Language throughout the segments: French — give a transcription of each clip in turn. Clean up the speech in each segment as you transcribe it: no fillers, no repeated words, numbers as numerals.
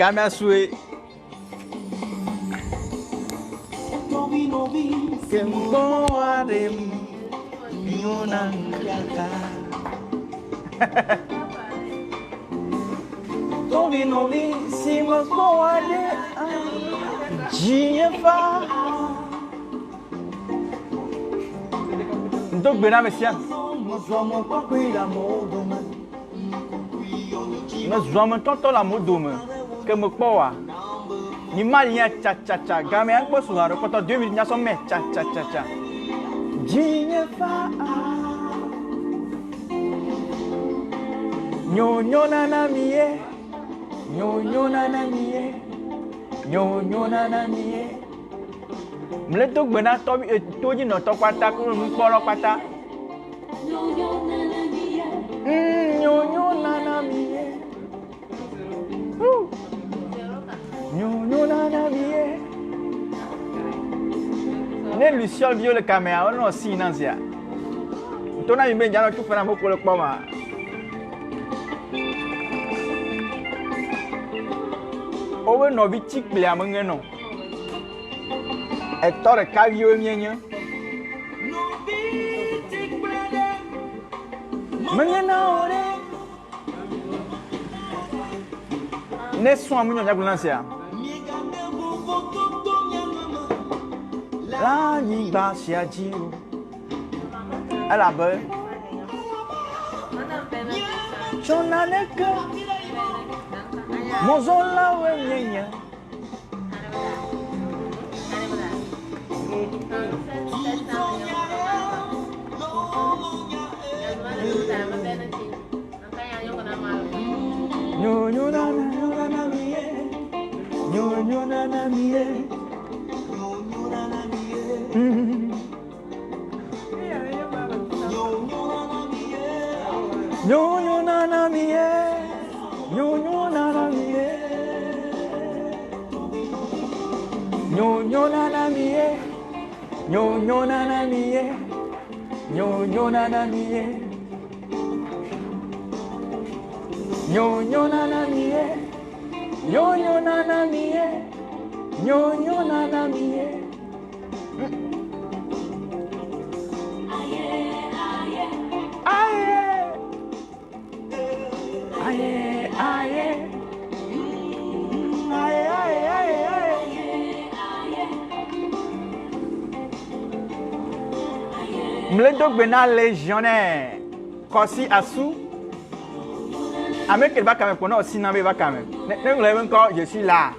Gamia soué. Kembo adem. Yona yaka. Tobi nobi simo koade. Jifa. Donc bena mesia. Mas zomo tonto la modome. Que me poa. Ni malien cha cha cha. Gamé un peu sur la reporter 2 minutes n'a son mais cha cha cha cha. Jifa. Nyo nana mie. Nyo nana mie. Nyo nana mie. Mle to gbena to ji no to pata ko mu polo pata. Nyo nana mie. Nyo nana mie. Ne Luciol vio le caméra on no si nanzia. To na mi be jano tu fana mo ko le poma. Owe no bi tikple amenge no. Hector Cavio mienye. Mengena ore. Ne so amunyo jagulansia. La ni basia jiu. Ala be. Chonaneka. Mozola we mienye. Nyo nana mie. Nyo nana mie. Nyo nana mie. Nyo nana mie. Nyo nana mie. Nyo nana mie. Nyo nana mie. Nyo nana mie. Nyo nana mie. Nyo nana mie. Mledo gbena légionnaire Kosi Asu Avec le bac à me prendre aussi n'a pas quand même. Ne encore je suis là.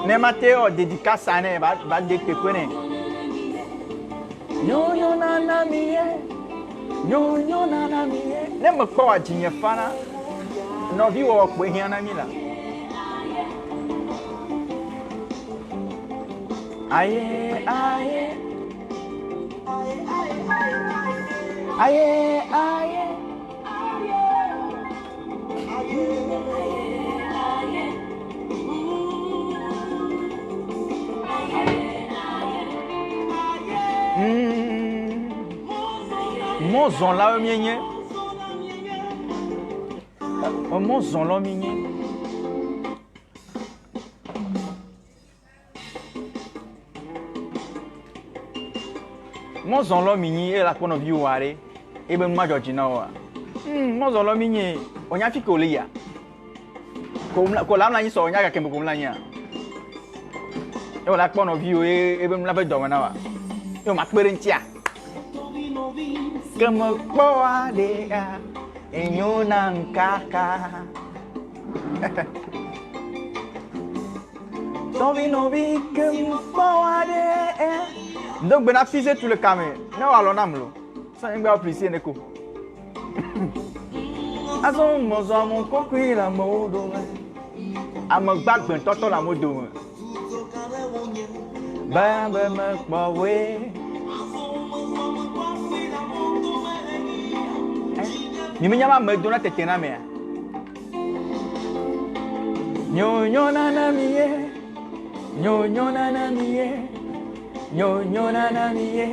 Ne Matteo dédicace à ne va de te connaître. Yo nana mie. Yo nana mie. Ne me quoi jinye fana. No vi wo ko hiana mi la. Aye aye. Aye aye. Mozon la mienye. Mozon la mienye. Mozon la mienye e la kono vi ware. E be ma jojina wa. Mozon la mienye onya fi ko le ya. Ko la mla yin so onya ka kembo ko mla yin. E wala kono vi o e be mla be do na wa. Yo ma pere ntia. Kemo poa de a enyona nkaka. Tobi nobi kemo poa de. Donc ben affiser tout le camé. Ne wa lo namlo. Ça ngba apprécier neko. Azo mozo mon kokui la modo. Am gbag ben toto la modo. Ba ba ma kwawe. Ni me llama me dona tetena me. Nyo nana mie. Nyo nana mie. Nyo nana mie.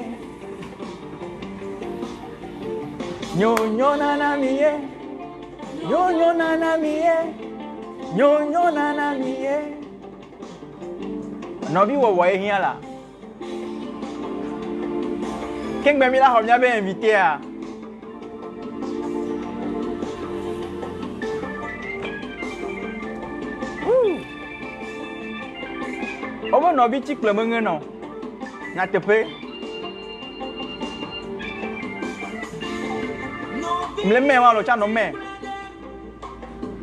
Nyo nana mie. Nyo nyo nana miye. Nyo nyo nana miye. Nobi wo wo ehia la. King Bemi la homnya be invité a. Obo nobi ti kple menge no. Na tepe. Mle me wa lo cha no me.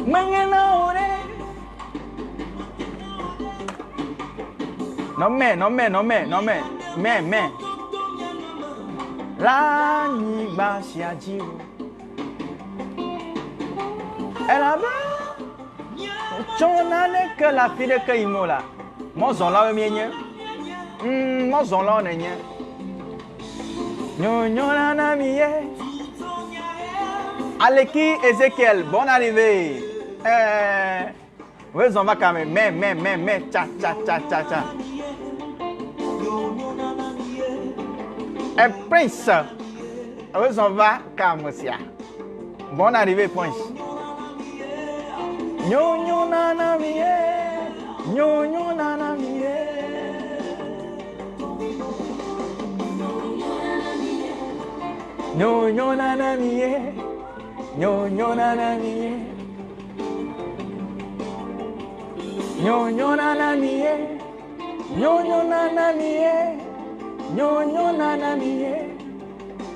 Menge na ore. No me. Me. La ni ba si ajiwo. Elle a Chona ne que la fille de Kaimola. Mon zon là mienye. Mon zon là on enye. Nyo nyo la na miye. Aleki Ezekiel, bonne arrivée. Oui, on va quand même. Mais, cha. Un prince. Oui, on va quand même. Bonne arrivée, prince. Nyo nana miye. Nyo nana miye. Nyo nana miye. Nyo nana miye. Nyo nana miye. Nyo nana miye. Nyo nana miye.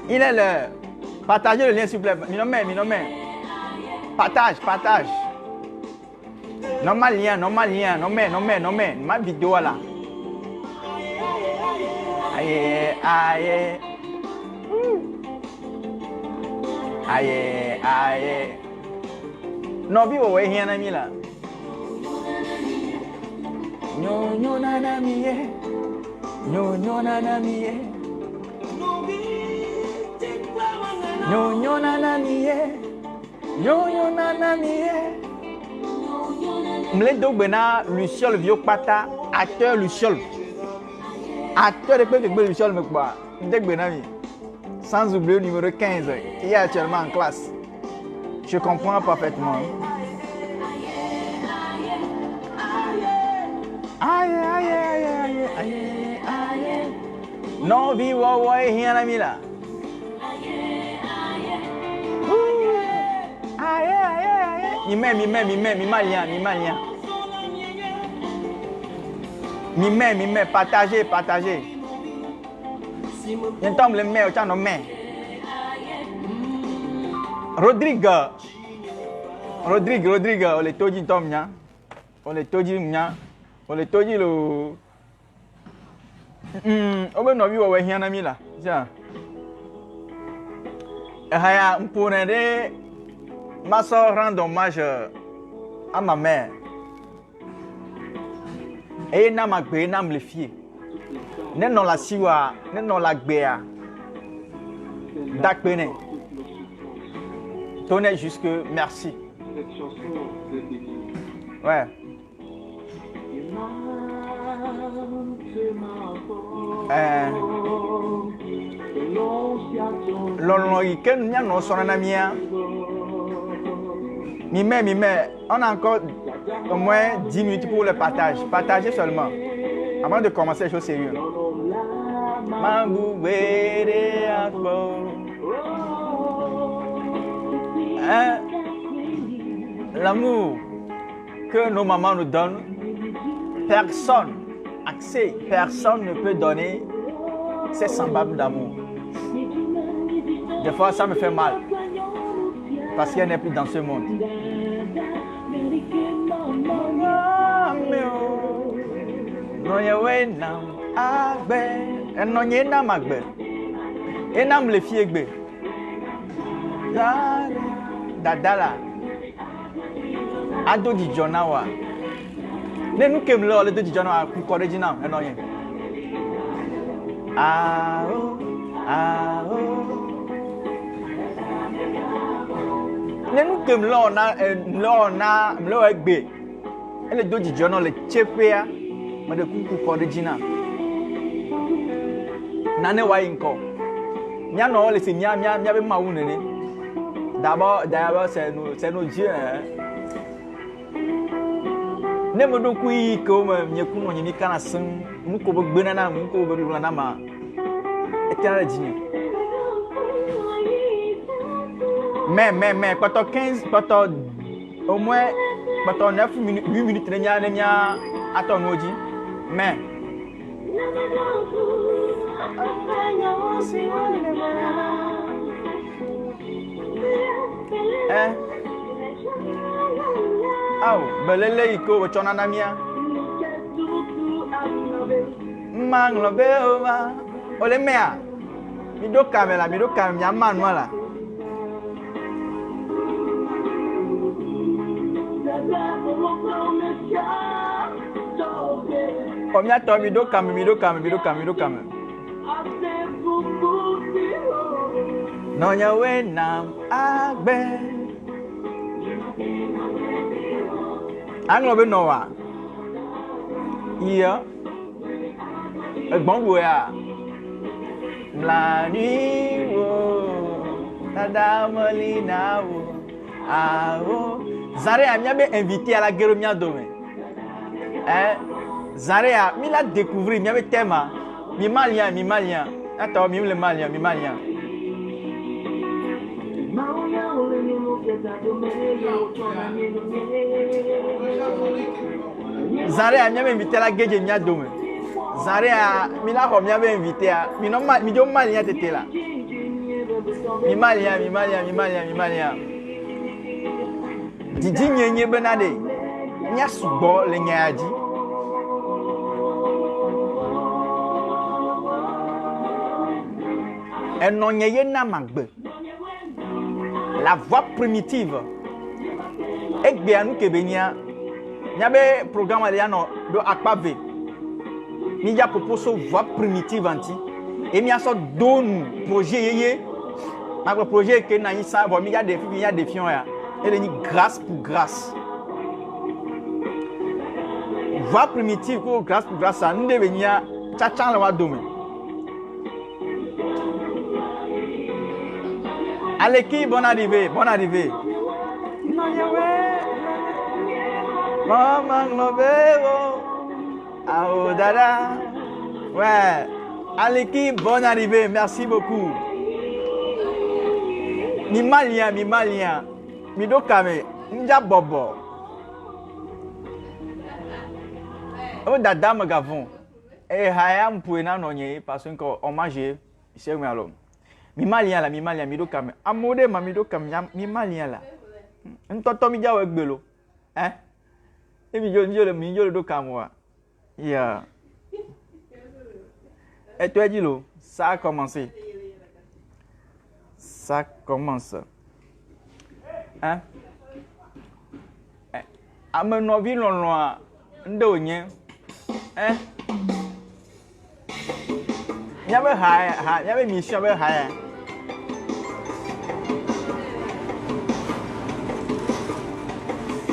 Il est l'heure. Partagez le lien s'il vous plaît. Minomé. Partage. Normal lien. Nommé. Ma vidéo là. Aïe. Aïe. Non, bi wo hia na mi la. Nyo nana miye. Nyo nana miye. Nyo nana miye. Nyo nana miye. Mle dogbena Luciol Vieux Pata, acteur Luciol. Acteur de Luciol me quoi. Dogbena mi. Sans oublier le numéro 15, qui est actuellement en classe. Je comprends parfaitement. Aïe. Non, vi wa rien à mi là. Aïe. Mi malien. Mi partagez. Yen tom le me o cha no me. Rodrigue o le toji tom nya. O le toji lo. O be no bi wo hia na mi la. Ja. Haya mpone de ma soeur rend hommage à ma mère. Et na ma gbe na me fie. Ne non la siwa, ne non la gbea. Dakpene. Tonne jusque merci. Cette chanson de Denis. Ouais. Lolo iken nya no sona na mia. Mais on a encore au moins 10 minutes pour le partage. Partagez seulement. Avant de commencer les choses sérieuses. Hein? L'amour que nos mamans nous donnent, personne ne peut donner ces semblables d'amour. Des fois, ça me fait mal. Parce qu'elle n'est plus dans ce monde. Dadala ado di jonawa ne nu kem lo le di jonawa ku ko original eno yen ne nu kem lo na lo egbe ele do di jonawa le chepea me de ku ko original nane wa inko nya no le se nya be ma wu nene D'abord, c'est nos dieux. Hein. Ne me donne plus comme je connais ni canasson, nous comme banana, nous comme banana. Et tu as dit. Mais, quand tu 15, quand tu au moins, quand tu 9 minutes, 8 minutes, tu as à ton maudit. Mais. Hein? Oh, belele iko wachona na mia. Manglo beoma. Ole mea. Mido kamera mia manwala. Omia to mido kam. No nya we nam agbe. Anglo be no wa. Iya. Egbon wo ya. La nuit wo. Tada molina wo. Ah wo. Zare a mia be invité à la guerre mia dome. Zare a mi la découvrir mia be tema. Mi malien. Attends, mi le malien. Zare a mia be invité à la guerre mia dome. Zare a mi la ko mia be invité a mi no mi jo malien tete la. Mi malien. Didi nyenye benade. Nya subo le nyaadi. Enonyeye na magbe. La voix primitive. Egbe anu kebenia. Nyabe programme ali ano do akpave. Ni ya proposo voix primitive anti. Et mi aso don projet yeye. Ma projet ke na yisa bo mi ya défiant ya. Et ni grâce pour grâce. Voix primitive ko grâce pour grâce ça ndé benia chacha la wa dome. Aleki, bonne arrivée. Maman Globero. Ah, dada. Ouais. Aleki, bonne arrivée. Merci beaucoup. Mi malien. Mi dokame. Nja bobo. Oh, dada me gavon. Eh, haya mpoué na nonye parce que on mange. C'est moi alors. Mi malien, mi do kam. Amode ma mi do kam mi malien la. Ntoto mi jawe gbelo. Hein? E mi jo do kam wa. Yeah. Et toi dis-le, ça a commencé. Ça commence. Hein? Ame novi lolo ndo nye. Hein? Nyabe ha, nyabe mission be ha.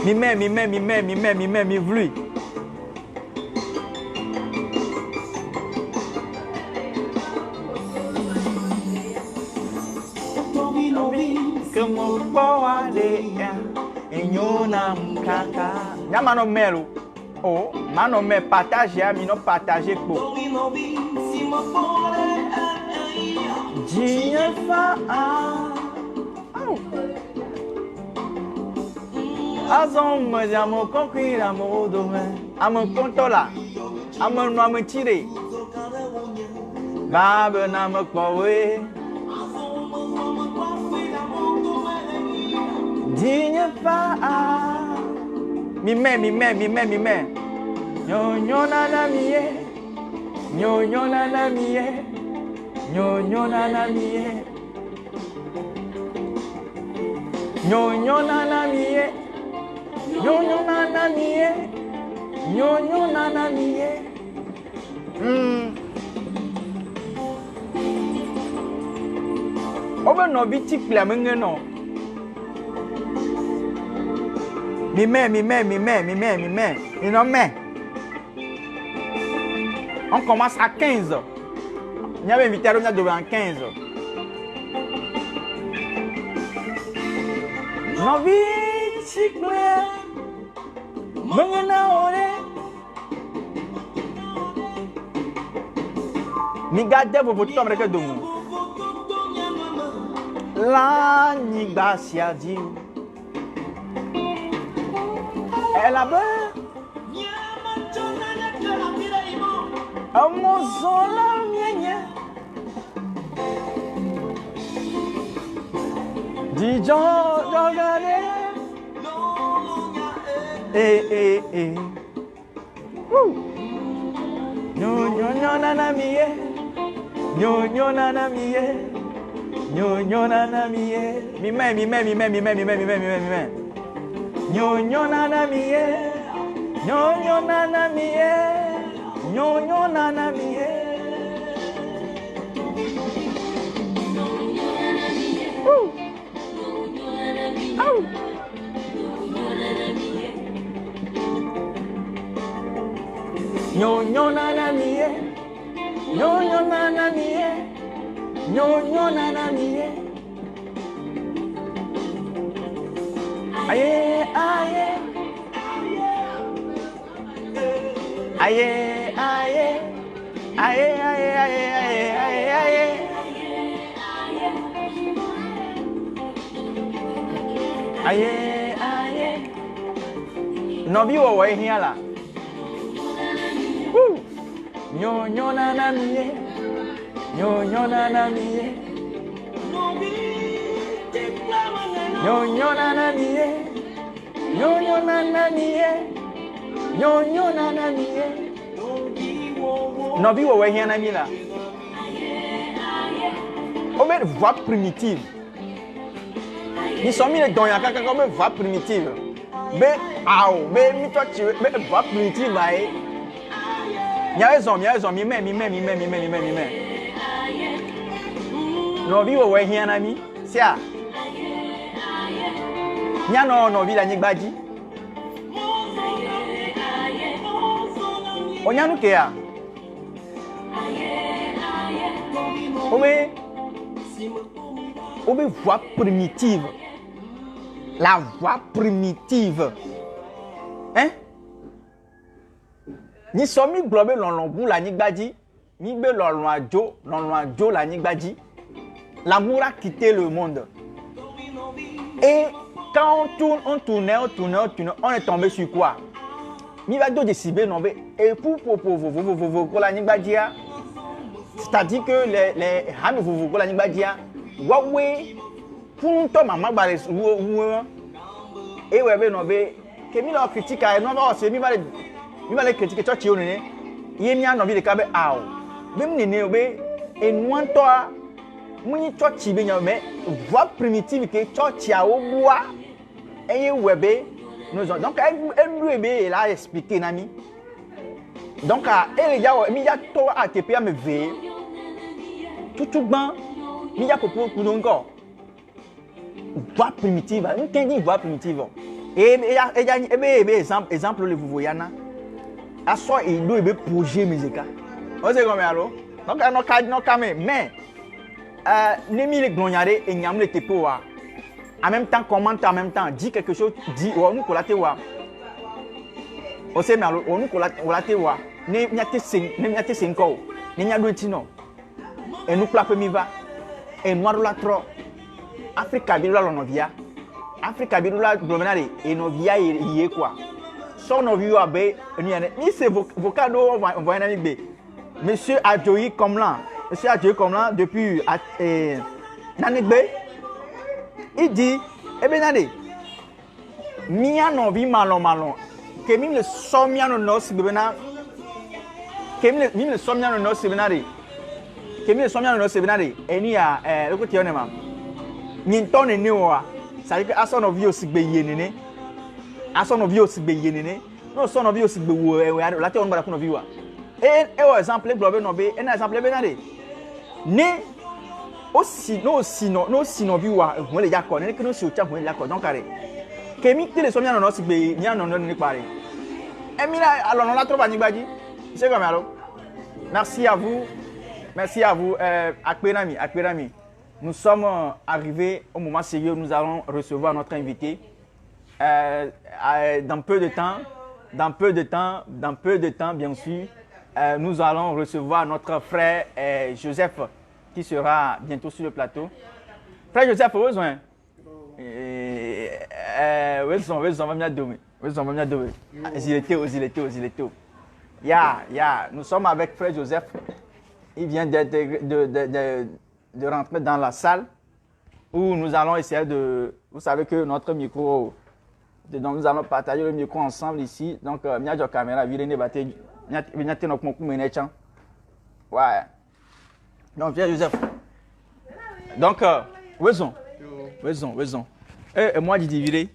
Mi vlu. Como boade enyona mkaka. Nyama no melo. Oh, mano me partage a mi no partager ko. Dinha fa Azon me amo conqurir amo do me. Amo contola. Amo no amo tire. Babe na me kwawe. Dinha fa mi me. Nyo na miye. Nyo na miye. Nyo na miye. Nyo na miye. Oba no bi ti pla menge no. Mi me. Il non mais. On commence à 15. Il y avait invité à devant 15. Novi chikwe mengena ore mi gade bo to amreke domu la ni gbasia di ela ba amozola mienya di jogare Nyo nana miye Nyo nana miye Nyo nana miye Mi me Nyo nana miye Nyo nana miye Nyo nana miye Nyo nana miye Nyo nana miye Nyo nana miye Aye aye Aye aye Aye aye aye aye aye Aye aye Nobi wo wa ehia la Nyo nana miye Nyo nana miye Nyo nana miye Nyo nana miye Nyo nana miye Nobi wo hia na mi la O me voix primitive Ni so mi le don ya kaka ko me voix primitive be aw be mi to chi be voix primitive mai Mia raison, mi me. No bi wo hia na mi. Sia. Nya no bi la nyigbaji. Onya nu ke a. Obe voix primitive. La voix primitive. Hein? Ni so mi globe lon bu la nyigbaji, mi be lon ajo la nyigbaji. L'amour a quitté le monde. Et quand on tournait, on est tombé sur quoi? Mi va do décider non et pour la nyigbaji, c'est-à-dire que les ham pour la nyigbaji, wawe pour to mama ba et ouais non que mi la critique non c'est mi va les critiquer toi tu es yemia no bi de kabe aw même nene obe enwan to a muni church be nya me voix primitive que church a obua eye webe nous donc elle ebe la expliquer nami donc elle ya mi ya to a te pe me ve tout ban mi ya popo ku encore voix primitive on dit voix primitive et exemple le vous voyana a so e do ebe projet musical on sait comment alors donc no ka mais nemi le glonyare e nyam le tepo wa en même temps commente en même temps dit quelque chose dit on nous colate wa on sait mais alors on nous colate wa ne nyate 5 ans ne nyado tino e nous clap mi va e noiro la tro Africa bi la novia Africa bi la glomenare e novia yé quoi son of you abe ni c'est vocado on voit un ami b monsieur Adjoyi Komlan depuis Nanigbe il dit eh ben nade mia no vi malon que mi le somia no no sibena que mi le somia no sibena que mi le somia no sibena eni a le ko ti on ma ni ton ni o a ça dit que ason of you sigbe yenene ason of you sigbe yenene no son of you sigbe wo la te on ba ko no viwa et exemple globe no be un exemple be nade ne aussi no viwa ho le yakọ ne kino si o cha ho le yakọ donc are kemi te le so mi no sigbe ni ano no ni pare emi la alono la troba nigbaji c'est comme alors merci à vous Akperami nous sommes arrivés au moment sérieux où nous allons recevoir notre invité. Dans peu de temps, bien sûr, nous allons recevoir notre frère Joseph qui sera bientôt sur le plateau. Frère Joseph, où est-ce nous sommes avec frère Joseph. Il vient de rentrer dans la salle où nous allons essayer de... Vous savez que notre micro... Donc nous allons partager le micro ensemble ici. Donc, il y a une caméra, il y a une ouais. Donc, frère Joseph. Donc, où est-ce et moi, je dis viré.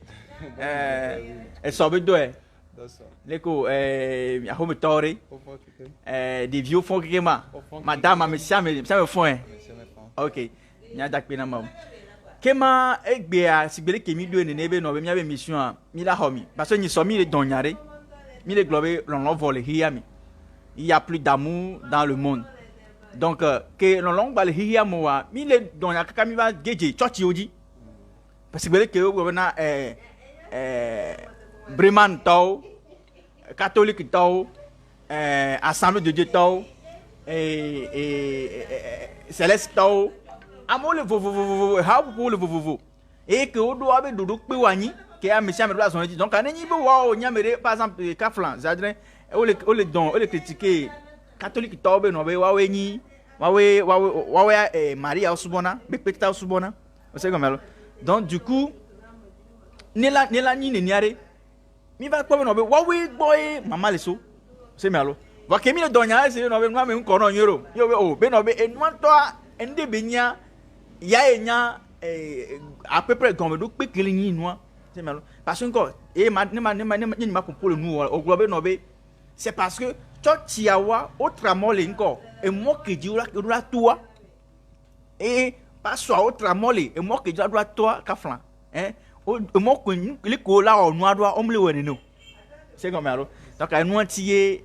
Et ça veut dire, l'écho, il y a un toré. Des vieux fonds qui ma. Madame, monsieur, ça me font. Ok. Il y a un peu de temps. Kema, ekbea, si belle que mi doit nebe no be mi ave mission, mi la homi. Parce que ni somi le donyare, mi le globe l'on vole hiami. Il y a plus d'amour dans le monde. Donc, que l'on va le hiamo, mi le donyare kami va geje, chochi oji. Parce que que vous na Breman tau, catholique tau, assemblée de Dieu tau, céleste tau, amour le vovo, how le vovo. Et que au doit be doudou piwani, que a monsieur me place on dit. Donc aneni be wa nyamere par exemple Kaflan, zadrin, o le don, o le critiquer catholique tau be no be wa weni, wa Maria Osubona, be petita Osubona. Vous savez comment. Donc du coup, nela ni niare. Mi va quoi no be wawe boy mama leso. C'est malo. Va que mi le donya c'est no be no me un kono nyoro. Yo be o be no be enwan to ende benya ya enya à peu près comme do pe kele ni noa. C'est malo. Parce que encore et ma pour le nous au globe no be c'est parce que chochiawa autre mole encore et mo que di la toi et pas soit autre mole et moi que je dois toi Kaflan hein o mo ko le ko la o noa doa o mle woni no c'est comme ça donc à nous antier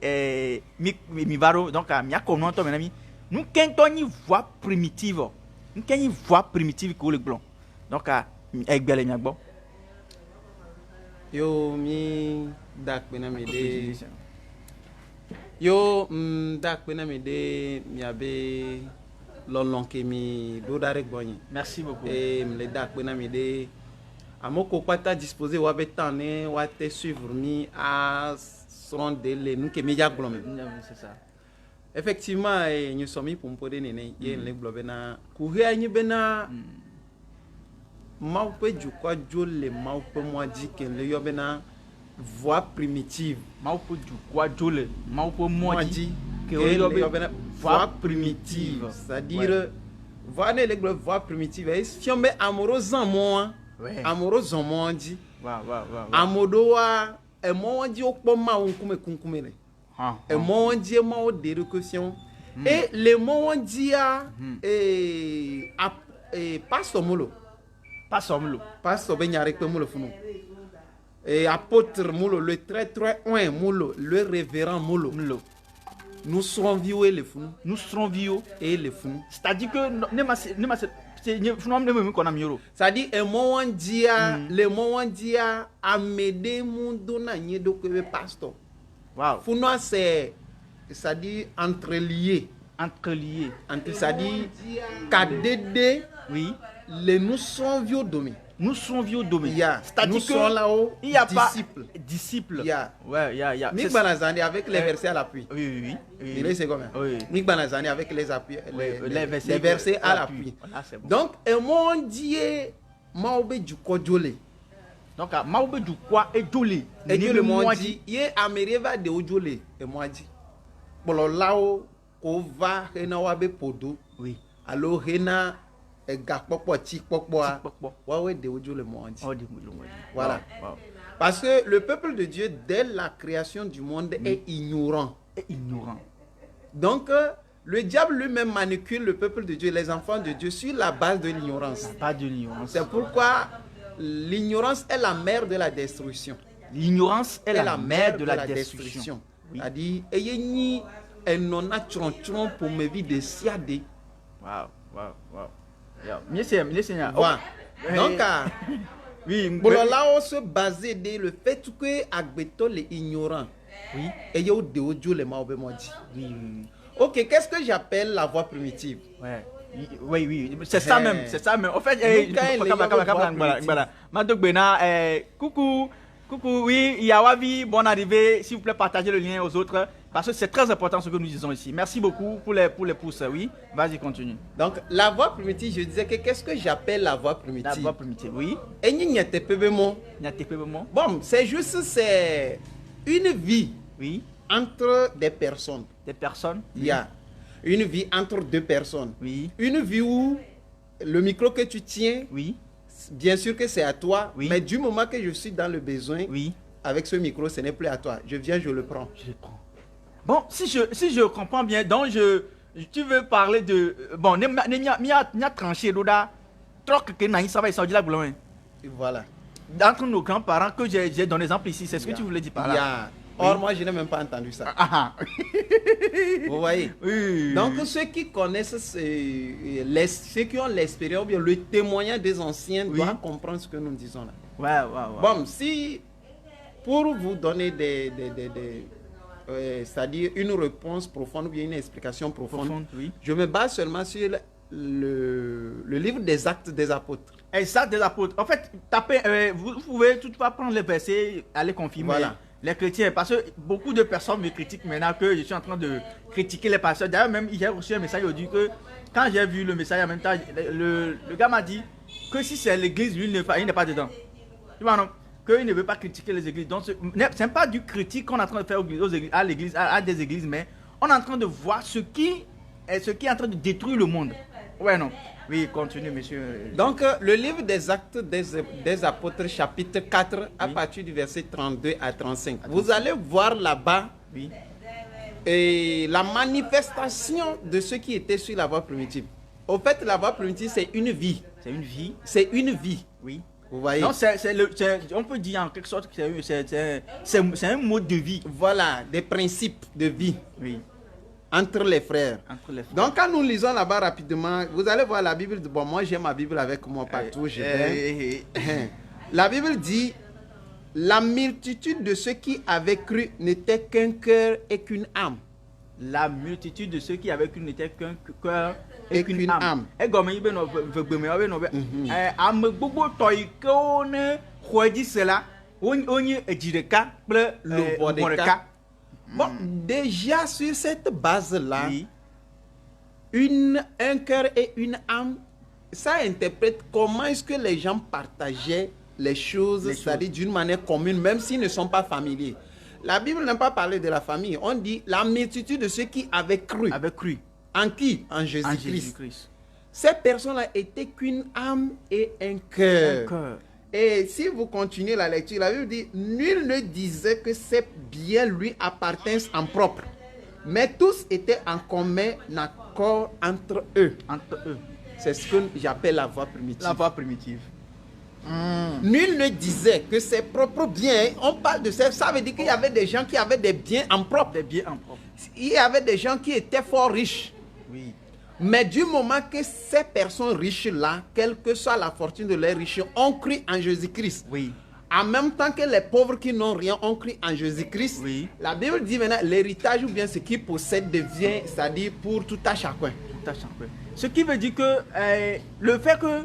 mi varo donc à mi akono to menami nous kento ni voix primitive nous keni voix primitive ko le blanc donc à egbele mi agbo yo mi dak pena mi de yo dak pena mi de mi abe lolon ke mi do darek bonyi. Merci beaucoup. Et me dak pena mi de amoko pata disposé wa betane wa te suivre mi à son délai nous ke mi ya glom. C'est ça. Effectivement nous sommes pour me nene ye le globena ku he anyi bena maupe du kwa jole maupe moi dit que le yobena voix primitive maupe du kwa jole maupe moi dit que le yobena voix primitive c'est-à-dire voix ne le voix primitive et si on met amoureux en moi amoureux en moi dit amodoa e mo dit okpo ma onkume kunkume le et mo dit ma o de question et le mo dit et pastor molo pastor benyare pe molo funu et apôtre molo le très oin molo le révérend molo nous serons vieux les funu et les funu c'est-à-dire que c'est-à-dire un moment dia le moment dia amede mundo na nyedo que pastor wow funu c'est-à-dire entrelié c'est-à-dire KDD oui les nous sommes vieux domi c'est-à-dire nous sommes là-haut il y a disciples ouais ya Nick Banazani avec les versets à l'appui oui c'est comment Nick Banazani avec les appuis les versets à l'appui donc un monde dit maobe du kodjole donc maobe du quoi et jolé et le monde dit ye ameriva de ojole et moi dit bolo lao ko va hena wabe podo oui alors hena gakpopo ti popo wa we de ojole mo dit voilà parce que le peuple de Dieu dès la création du monde est ignorant donc le diable lui-même manipule le peuple de Dieu les enfants de Dieu sur la base de l'ignorance c'est pourquoi l'ignorance est la mère de la destruction l'ignorance est la mère de la destruction c'est-à-dire eyeni enona tron pour me vie de siade wow Mieux c'est. Voilà. Donc, oui, là, on se basait sur le fait que Agbeto les ignorants. Oui. Et il y a des audios les mauvais dit. Oui. Ok, qu'est-ce que j'appelle la voix primitive? Ouais. Oui, c'est ça même, c'est ça même. En fait, coucou, oui, Yawavi, bonne arrivée. S'il vous plaît, partagez le lien aux autres parce que c'est très important ce que nous disons ici. Merci beaucoup pour les pouces. Oui, vas-y, continue. Donc, la voix primitive, je disais que qu'est-ce que j'appelle la voix primitive? La voix primitive, oui. Et n'y a bon, c'est juste, c'est une vie entre des personnes. Des personnes? Il y a une vie entre deux personnes. Oui. Une vie où le micro que tu tiens, bien sûr que c'est à toi, mais du moment que je suis dans le besoin, avec ce micro, ce n'est plus à toi. Je viens, je le prends. Je le prends. Bon, si je comprends bien, donc tu veux parler de... Bon, n'y a tranché, Loda, troc que n'a ça va sortir la boulot. Voilà. D'entre nos grands-parents que j'ai donné l'exemple ici, c'est ce que tu voulais dire par là. Or, moi, je n'ai même pas entendu ça. Vous voyez? Oui. Donc, ceux qui connaissent, ceux qui ont l'expérience, bien le témoignage des anciens, doivent comprendre ce que nous disons là. Ouais. Bon, si, pour vous donner c'est-à-dire une réponse profonde ou bien une explication profonde, je me base seulement sur le livre des Actes des Apôtres. Actes des Apôtres. En fait, vous pouvez toutefois prendre les versets, aller confirmer. Voilà. Les chrétiens, parce que beaucoup de personnes me critiquent maintenant que je suis en train de critiquer les pasteurs. D'ailleurs, même j'ai reçu un message aujourd'hui que quand j'ai vu le message en même temps, le gars m'a dit que si c'est l'église, lui, il n'est pas dedans. Tu vois, non? Qu'il ne veut pas critiquer les églises. Donc, ce n'est pas du critique qu'on est en train de faire à l'église, à des églises, mais on est en train de voir ce qui est en train de détruire le monde. Ouais, non? Oui, continue, monsieur. Donc, le livre des Actes des Apôtres, chapitre 4, à partir du verset 32 à 35. Vous allez voir là-bas et la manifestation de ce qui était sur la voie primitive. Au fait, la voie primitive, c'est une vie. C'est une vie? C'est une vie. Oui. Vous voyez? Non, on peut dire en quelque sorte que c'est un mode de vie. Voilà, des principes de vie. Oui. Entre les frères. Donc, quand nous lisons là-bas rapidement, vous allez voir la Bible. Bon, moi, j'ai ma Bible avec moi partout. La Bible dit, la multitude de ceux qui avaient cru n'était qu'un cœur et qu'une âme. La multitude de ceux qui avaient cru n'était qu'un cœur et qu'une âme. Et comme il bon, déjà sur cette base-là, un cœur et une âme, ça interprète comment est-ce que les gens partageaient les choses, c'est-à-dire d'une manière commune, même s'ils ne sont pas familiers. La Bible n'a pas parlé de la famille. On dit la multitude de ceux qui avaient cru. En qui? En Jésus-Christ. Ces personnes-là étaient qu'une âme et un cœur. Et si vous continuez la lecture, la Bible dit, nul ne disait que ces biens lui appartiennent en propre, mais tous étaient en commun accord entre eux. C'est ce que j'appelle la voie primitive. La voie primitive. Nul ne disait que ses propres biens, on parle de ça, ça veut dire qu'il y avait des gens qui avaient des biens en propre. Il y avait des gens qui étaient fort riches. Oui. Mais du moment que ces personnes riches-là, quelle que soit la fortune de leurs riches, ont cru en Jésus-Christ. Oui. En même temps que les pauvres qui n'ont rien ont cru en Jésus-Christ. Oui. La Bible dit maintenant, l'héritage ou bien ce qu'ils possèdent devient, c'est-à-dire pour tout à chacun. Ce qui veut dire que le fait que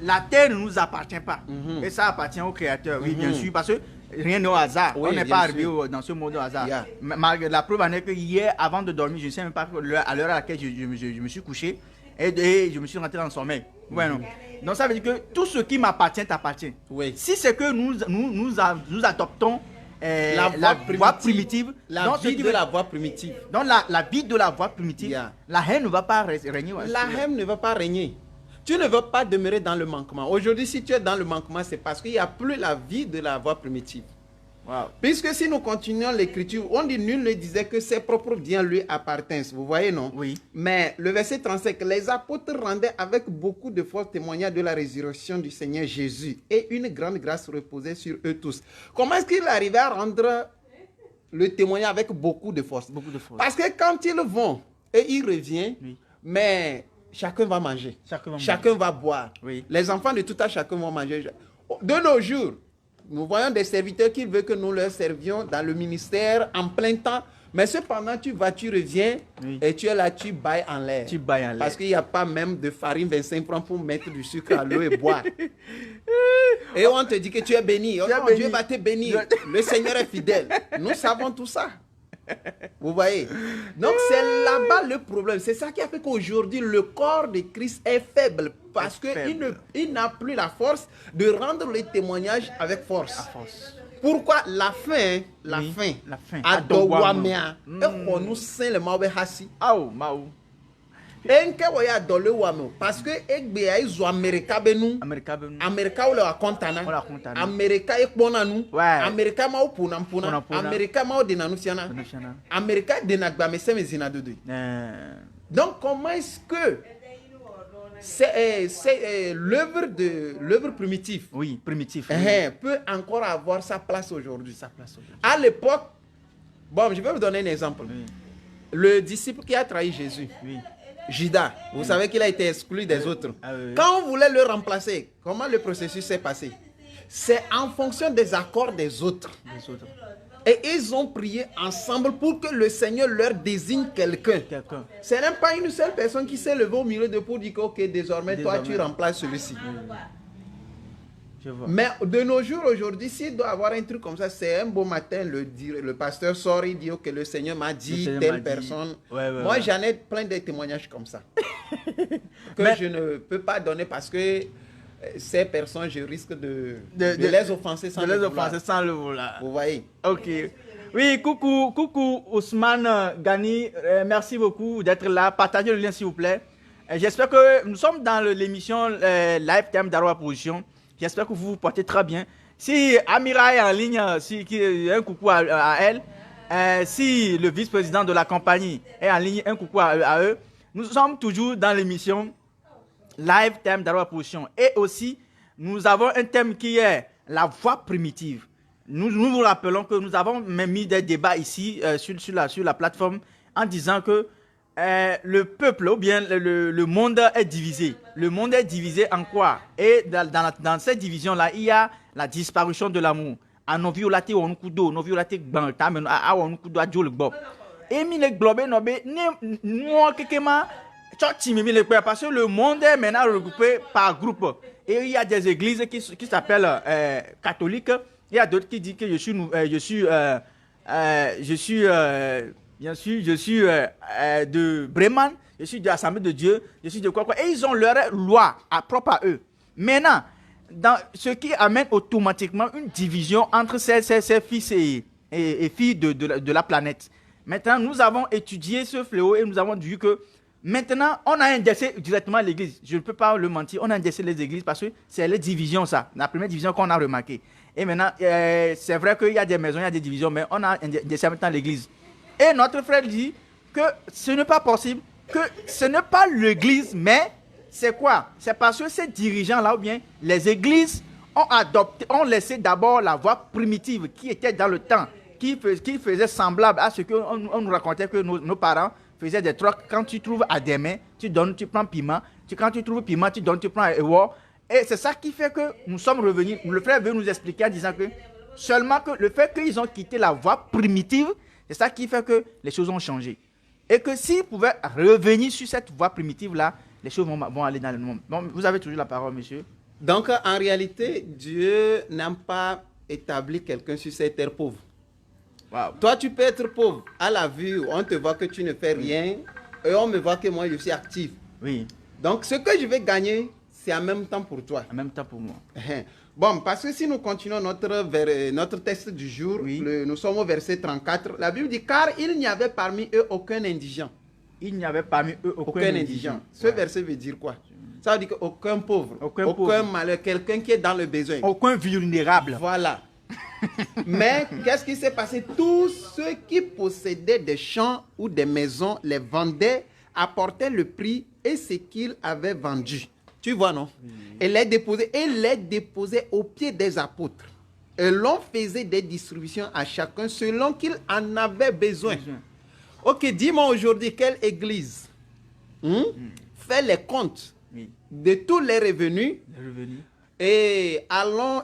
la terre ne nous appartient pas, et ça appartient au Créateur, oui, bien sûr, parce que rien n'est au hasard. On n'est pas arrivé dans ce monde au hasard. La preuve en est que hier, avant de dormir, je ne sais même pas à l'heure à laquelle je me suis couché et je me suis rentré dans le sommeil. Ouais, non. Donc ça veut dire que tout ce qui m'appartient t'appartient. Oui. Si c'est que nous adoptons la voie primitive, la vie de la voie primitive. Donc la vie de la voie primitive, la haine ne va pas régner. La haine ne va pas régner. Tu ne veux pas demeurer dans le manquement. Aujourd'hui, si tu es dans le manquement, c'est parce qu'il n'y a plus la vie de la voie primitive. Wow. Puisque si nous continuons l'écriture, on dit nul ne disait que ses propres biens lui appartiennent. Vous voyez, non? Oui. Mais le verset 35, les apôtres rendaient avec beaucoup de force témoignage de la résurrection du Seigneur Jésus et une grande grâce reposait sur eux tous. Comment est-ce qu'il arrivait à rendre le témoignage avec beaucoup de force? Beaucoup de force. Parce que quand ils vont et ils reviennent, mais chacun va manger. Chacun va Chacun va boire. Oui. Les enfants de tout âge, chacun va manger. De nos jours, nous voyons des serviteurs qui veulent que nous leur servions dans le ministère en plein temps. Mais cependant, tu vas, tu reviens et tu es là, tu bailles en l'air. Tu bailles en l'air. Parce qu'il n'y a pas même de farine 25 francs pour mettre du sucre à l'eau et boire. Et on te dit que tu es béni. Oh non, béni. Dieu va te bénir. Le Seigneur est fidèle. Nous savons tout ça. Vous voyez? Donc c'est là-bas le problème. C'est ça qui a fait qu'aujourd'hui, le corps de Christ est faible. Parce qu'il n'a plus la force de rendre les témoignages avec force. Pourquoi la fin, la fin, adowamea, et nous sent le mauvais hassi. Enke waya dole wame parce que egbe ya izo Amerika benu Amerika wole wa kontana Amerika ekpona nu Amerika ma opuna mpuna Amerika ma odena nu siana Amerika dena gba meseme zina dodo. Donc comment est-ce que c'est l'œuvre primitive. Oui, primitive. Peut encore avoir sa place aujourd'hui. À l'époque, bon, je vais vous donner un exemple. Oui. Le disciple qui a trahi Jésus, Judas, vous savez qu'il a été exclu des autres. Quand on voulait le remplacer, comment le processus s'est passé? C'est en fonction des accords des autres. Et ils ont prié ensemble pour que le Seigneur leur désigne quelqu'un. Ce n'est pas une seule personne qui s'est levée au milieu de pour dire que ok, désormais toi tu remplaces celui-ci. Mais de nos jours aujourd'hui, s'il doit avoir un truc comme ça, c'est un beau matin, le pasteur sort, il dit que le Seigneur m'a dit telle personne. Moi j'en ai plein de témoignages comme ça. Que je ne peux pas donner parce que ces personnes, je risque de les offenser sans le vouloir. Vous voyez? Ok. Oui, coucou Ousmane Gani, merci beaucoup d'être là. Partagez le lien s'il vous plaît. J'espère que nous sommes dans l'émission Live Thème d'Arwa Position. J'espère que vous vous portez très bien. Si Amira est en ligne, un coucou à elle. Si le vice-président de la compagnie est en ligne, un coucou à eux. Nous sommes toujours dans l'émission Live Thème d'Arwa Position. Et aussi, nous avons un thème qui est la voix primitive. Nous vous rappelons que nous avons même mis des débats ici sur la plateforme en disant que le peuple ou bien le monde est divisé. Le monde est divisé en quoi? Et dans cette division-là, il y a la disparition de l'amour. Parce que le monde est maintenant regroupé par groupe. Et il y a des églises qui s'appellent catholiques. Il y a d'autres qui disent que je suis de Bremen, je suis de l'Assemblée de Dieu, je suis de quoi. Et ils ont leur loi propre à eux. Maintenant, ce qui amène automatiquement une division entre ces fils et filles de la planète. Maintenant, nous avons étudié ce fléau et nous avons vu que maintenant, on a indexé directement l'église. Je ne peux pas le mentir, on a indexé les églises parce que c'est les divisions, ça. La première division qu'on a remarqué. Et maintenant, c'est vrai qu'il y a des maisons, il y a des divisions, mais on a indexé maintenant l'église. Et notre frère dit que ce n'est pas possible, que ce n'est pas l'église, mais c'est quoi? C'est parce que ces dirigeants-là, ou bien les églises, ont laissé d'abord la voie primitive qui était dans le temps, qui faisait semblable à ce qu'on nous racontait que nos parents faisaient des trucs. Quand tu trouves à des mains, tu donnes, tu prends piment. Quand tu trouves piment, tu donnes, tu prends euro. Et c'est ça qui fait que nous sommes revenus. Le frère veut nous expliquer en disant que seulement que le fait qu'ils ont quitté la voie primitive, c'est ça qui fait que les choses ont changé. Et que s'ils pouvaient revenir sur cette voie primitive-là, les choses vont aller dans le monde. Bon, vous avez toujours la parole, monsieur. Donc, en réalité, Dieu n'a pas établi quelqu'un sur cette terre pauvre. Wow. Toi, tu peux être pauvre. À la vue, on te voit que tu ne fais rien. Et on me voit que moi, je suis actif. Oui. Donc, ce que je vais gagner, c'est en même temps pour toi. En même temps pour moi. Bon, parce que si nous continuons notre texte du jour, nous sommes au verset 34, la Bible dit, car il n'y avait parmi eux aucun indigent. Il n'y avait parmi eux aucun indigent. Ce verset veut dire quoi? Ça veut dire qu'aucun pauvre, aucun malheur, quelqu'un qui est dans le besoin. Aucun vulnérable. Voilà. Mais qu'est-ce qui s'est passé? Tous ceux qui possédaient des champs ou des maisons les vendaient, apportaient le prix et ce qu'ils avaient vendu. Tu vois, non? Et les déposaient aux pieds des apôtres. Et l'on faisait des distributions à chacun selon qu'il en avait besoin. Ok, dis-moi aujourd'hui, quelle église fait les comptes Oui. de tous les revenus Les revenus. et allons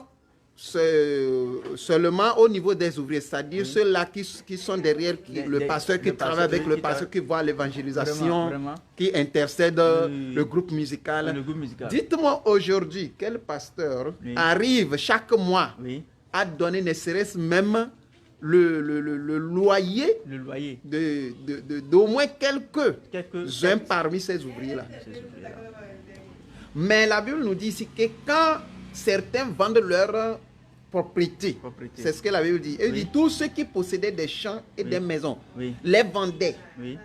seulement au niveau des ouvriers, c'est-à-dire ceux-là qui sont derrière le pasteur, qui travaille avec le pasteur, qui voit l'évangélisation, Vraiment. qui intercède Oui. le groupe musical. Le groupe musical. Dites-moi aujourd'hui, quel pasteur Oui. arrive chaque mois Oui. à donner ne serait-ce même le loyer Le loyer. d'au moins quelques-uns Quelques parmi ces ouvriers-là. ces ouvriers-là. Mais la Bible nous dit ici que quand certains vendent leur propriété, c'est ce que la Bible dit. Elle Oui. dit tous ceux qui possédaient des champs et Oui. des maisons Oui. les vendaient Oui.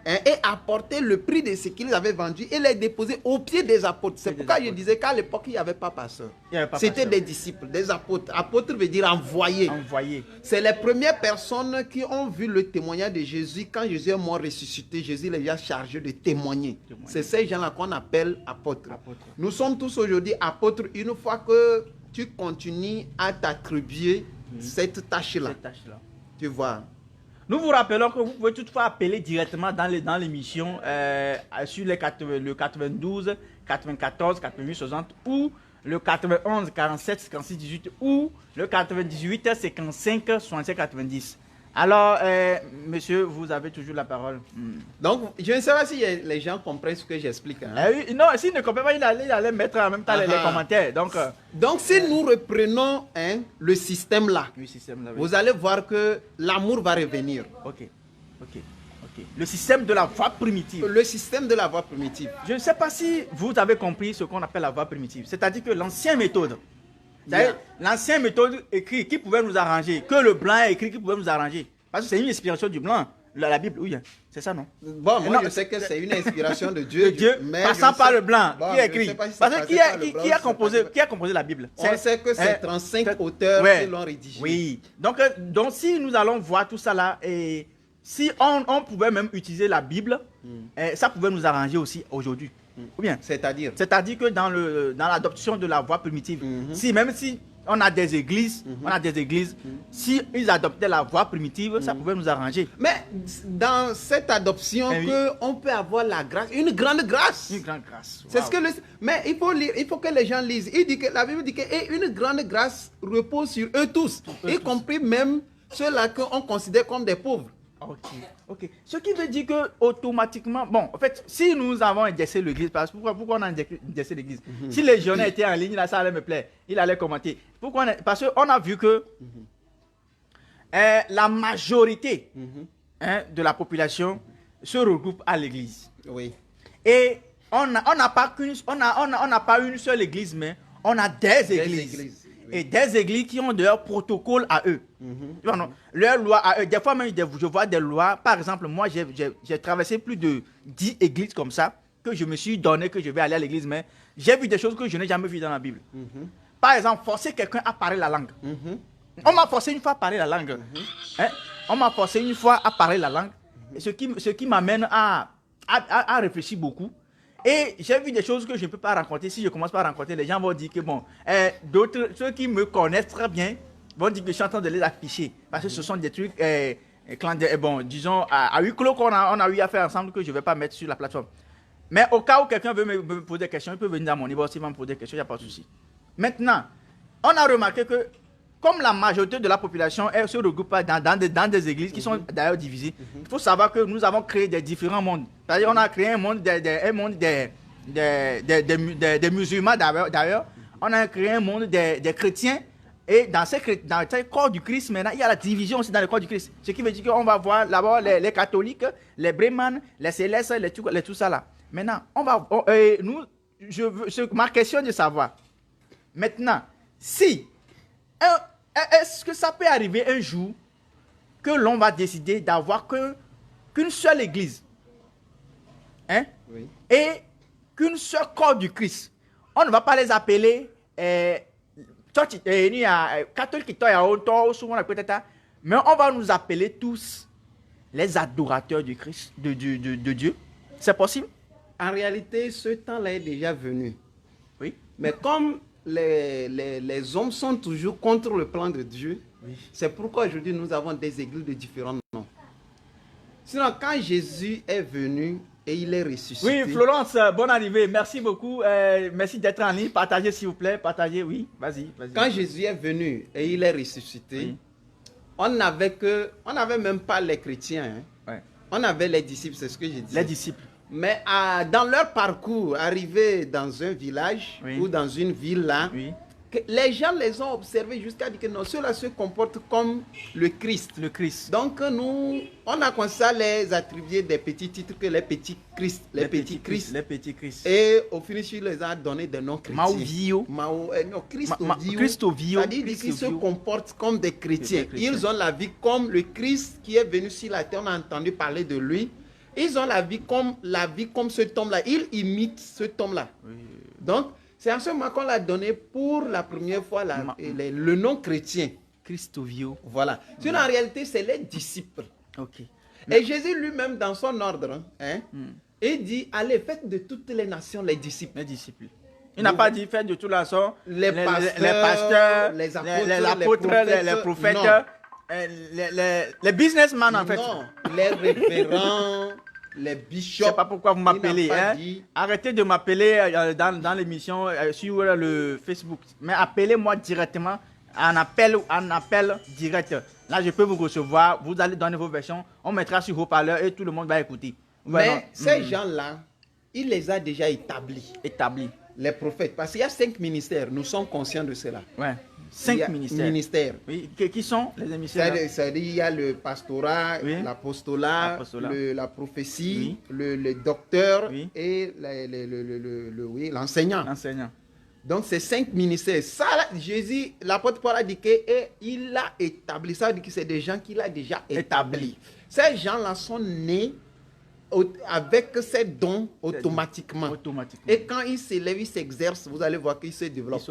et apportaient le prix de ce qu'ils avaient vendu et les déposaient au pied des apôtres. C'est Des pourquoi je apôtres. disais qu'à l'époque, il n'y avait pas pasteur. Il y avait pas C'était pasteur. des disciples, des apôtres. Apôtres veut dire envoyés. Envoyé. C'est les premières personnes qui ont vu le témoignage de Jésus. Quand Jésus est mort ressuscité, Jésus les a chargés de témoigner. C'est ces gens-là qu'on appelle apôtres. Apôtres. Nous sommes tous aujourd'hui apôtres une fois que tu continues à t'attribuer cette tâche-là. Cette tâche-là. Tu vois. Nous vous rappelons que vous pouvez toutefois appeler directement dans l'émission sur le 92, 94, 88, 60 ou le 91, 47, 56, 18 ou le 98, 55, 65, 90. Alors, monsieur, vous avez toujours la parole. Donc, je ne sais pas si les gens comprennent ce que j'explique. Hein. Oui, non, s'il ne comprend pas, il allait mettre en même temps les commentaires. Donc, si nous reprenons le système là, le système là, oui. vous allez voir que l'amour va revenir. Ok. Le système de la voie primitive. Le système de la voie primitive. Je ne sais pas si vous avez compris ce qu'on appelle la voie primitive. C'est-à-dire que l'ancienne méthode, l'ancienne méthode écrite qui pouvait nous arranger, que le blanc a écrit qui pouvait nous arranger. Parce que c'est une inspiration du blanc. La Bible, oui, c'est ça, non? Bon, moi Non, je sais que c'est une inspiration de Dieu. Mais passant par le blanc, bon, qui a écrit. Parce que qui a composé la Bible? On sait que c'est 35 auteurs qui l'ont rédigé. Oui. Donc, si nous allons voir tout ça là, et si on pouvait même utiliser la Bible, ça pouvait nous arranger aussi aujourd'hui. Ou bien? C'est-à-dire que dans l'adoption de la voie primitive, même si on a des églises, si ils adoptaient la voie primitive, ça pouvait nous arranger. Mais dans cette adoption, on peut avoir la grâce, une grande grâce. Une grande grâce. C'est ce que mais il faut lire, il faut que les gens lisent. La Bible dit que une grande grâce repose sur eux tous, y compris même ceux-là qu'on considère comme des pauvres. Ok. Ce qui veut dire que automatiquement, bon, en fait, si nous avons indexé l'église, pourquoi on a indexé l'église? Si les jeunes étaient en ligne, là, ça allait me plaire. Il allait commenter. Parce qu'on a vu que la majorité de la population se regroupe à l'église. Oui. Et on n'a pas une seule église, mais on a des églises. Et des églises qui ont leur protocole à eux. Leur loi à eux. Des fois même, je vois des lois. Par exemple, moi, j'ai traversé plus de 10 églises comme ça, que je me suis donné que je vais aller à l'église, mais j'ai vu des choses que je n'ai jamais vues dans la Bible. Par exemple, forcer quelqu'un à parler la langue. On m'a forcé une fois à parler la langue. On m'a forcé une fois à parler la langue. Ce qui m'amène à réfléchir beaucoup. Et j'ai vu des choses que je ne peux pas raconter. Si je commence par raconter, les gens vont dire que bon, d'autres, ceux qui me connaissent très bien, vont dire que je suis en train de les afficher. Parce que ce sont des trucs, disons, à huis clos qu'on a eu à faire ensemble que je ne vais pas mettre sur la plateforme. Mais au cas où quelqu'un veut me poser des questions, il peut venir à mon niveau, s'il va me poser des questions, il n'y a pas de souci. Maintenant, on a remarqué que comme la majorité de la population elle se regroupe dans des églises qui sont d'ailleurs divisées, il faut savoir que nous avons créé des différents mondes. C'est-à-dire qu'on a créé un monde des musulmans d'ailleurs. On a créé un monde des chrétiens. Et dans ce corps du Christ, maintenant, il y a la division aussi dans le corps du Christ. Ce qui veut dire qu'on va voir d'abord les catholiques, les brémanes, les célestes, tout ça là. Maintenant, ma question est de savoir. Maintenant, est-ce que ça peut arriver un jour que l'on va décider d'avoir qu'une seule église, Oui. et qu'une seule corps du Christ? On ne va pas les appeler catholiques, mais on va nous appeler tous les adorateurs du Christ, de Dieu. C'est possible? En réalité, ce temps-là est déjà venu. Oui. Mais comme les hommes sont toujours contre le plan de Dieu, c'est pourquoi aujourd'hui nous avons des églises de différents noms. Sinon, quand Jésus est venu, et il est ressuscité. Oui, Florence, bonne arrivée. Merci beaucoup. Merci d'être en ligne. Partagez, s'il vous plaît. Partagez, oui. Vas-y. Quand Jésus est venu et il est ressuscité, oui. on n'avait même pas les chrétiens. Hein. Ouais. On avait les disciples, c'est ce que j'ai dit. Les disciples. Mais dans leur parcours, arrivés dans un village oui. ou dans une ville là, oui. les gens les ont observés jusqu'à dire que non, ceux-là se comportent comme le Christ. Le Christ. Donc nous, on a commencé à les attribuer des petits titres que les petits Christ, les petits Christ. Les petits Christ. Et au finish, il les a donné des noms chrétiens. Mauvio. Non, Christovio. Christovio. C'est-à-dire qu'ils se comportent comme des chrétiens. Ils ont la vie comme le Christ qui est venu sur la terre. On a entendu parler de lui. Ils ont la vie comme cet homme-là. Ils imitent cet homme-là. Oui. Donc, c'est en ce moment qu'on l'a donné pour la première fois le nom chrétien. Christovio. Voilà. Sinon, en réalité, c'est les disciples. Ok. Et Jésus lui-même, dans son ordre, il dit, allez, faites de toutes les nations les disciples. Les disciples. Il n'a pas dit faites de toutes les nations les pasteurs, les apôtres, les prophètes, les businessmen en fait. Non, les révérends, les bishops. Je ne sais pas pourquoi vous m'appelez. Hein? Arrêtez de m'appeler dans l'émission sur le Facebook. Mais appelez-moi directement en appel direct. Là, je peux vous recevoir. Vous allez donner vos versions. On mettra sur haut-parleur et tout le monde va écouter. Mais ces gens-là, il les a déjà établis. Les prophètes. Parce qu'il y a 5 ministères. Nous sommes conscients de cela. Ouais. 5 ministères. Oui. Qui sont les ministères? C'est-à-dire il y a le pastorat, oui. L'apostolat, la prophétie, oui. le docteur oui. Et l'enseignant. Donc c'est 5 ministères. Ça, Jésus, l'apôtre Paul a dit qu'il a établi. Ça veut dire que c'est des gens qu'il a déjà établis. Ces gens-là sont nés avec ces dons automatiquement. Et quand ils s'élèvent, ils s'exercent, vous allez voir qu'ils se développent.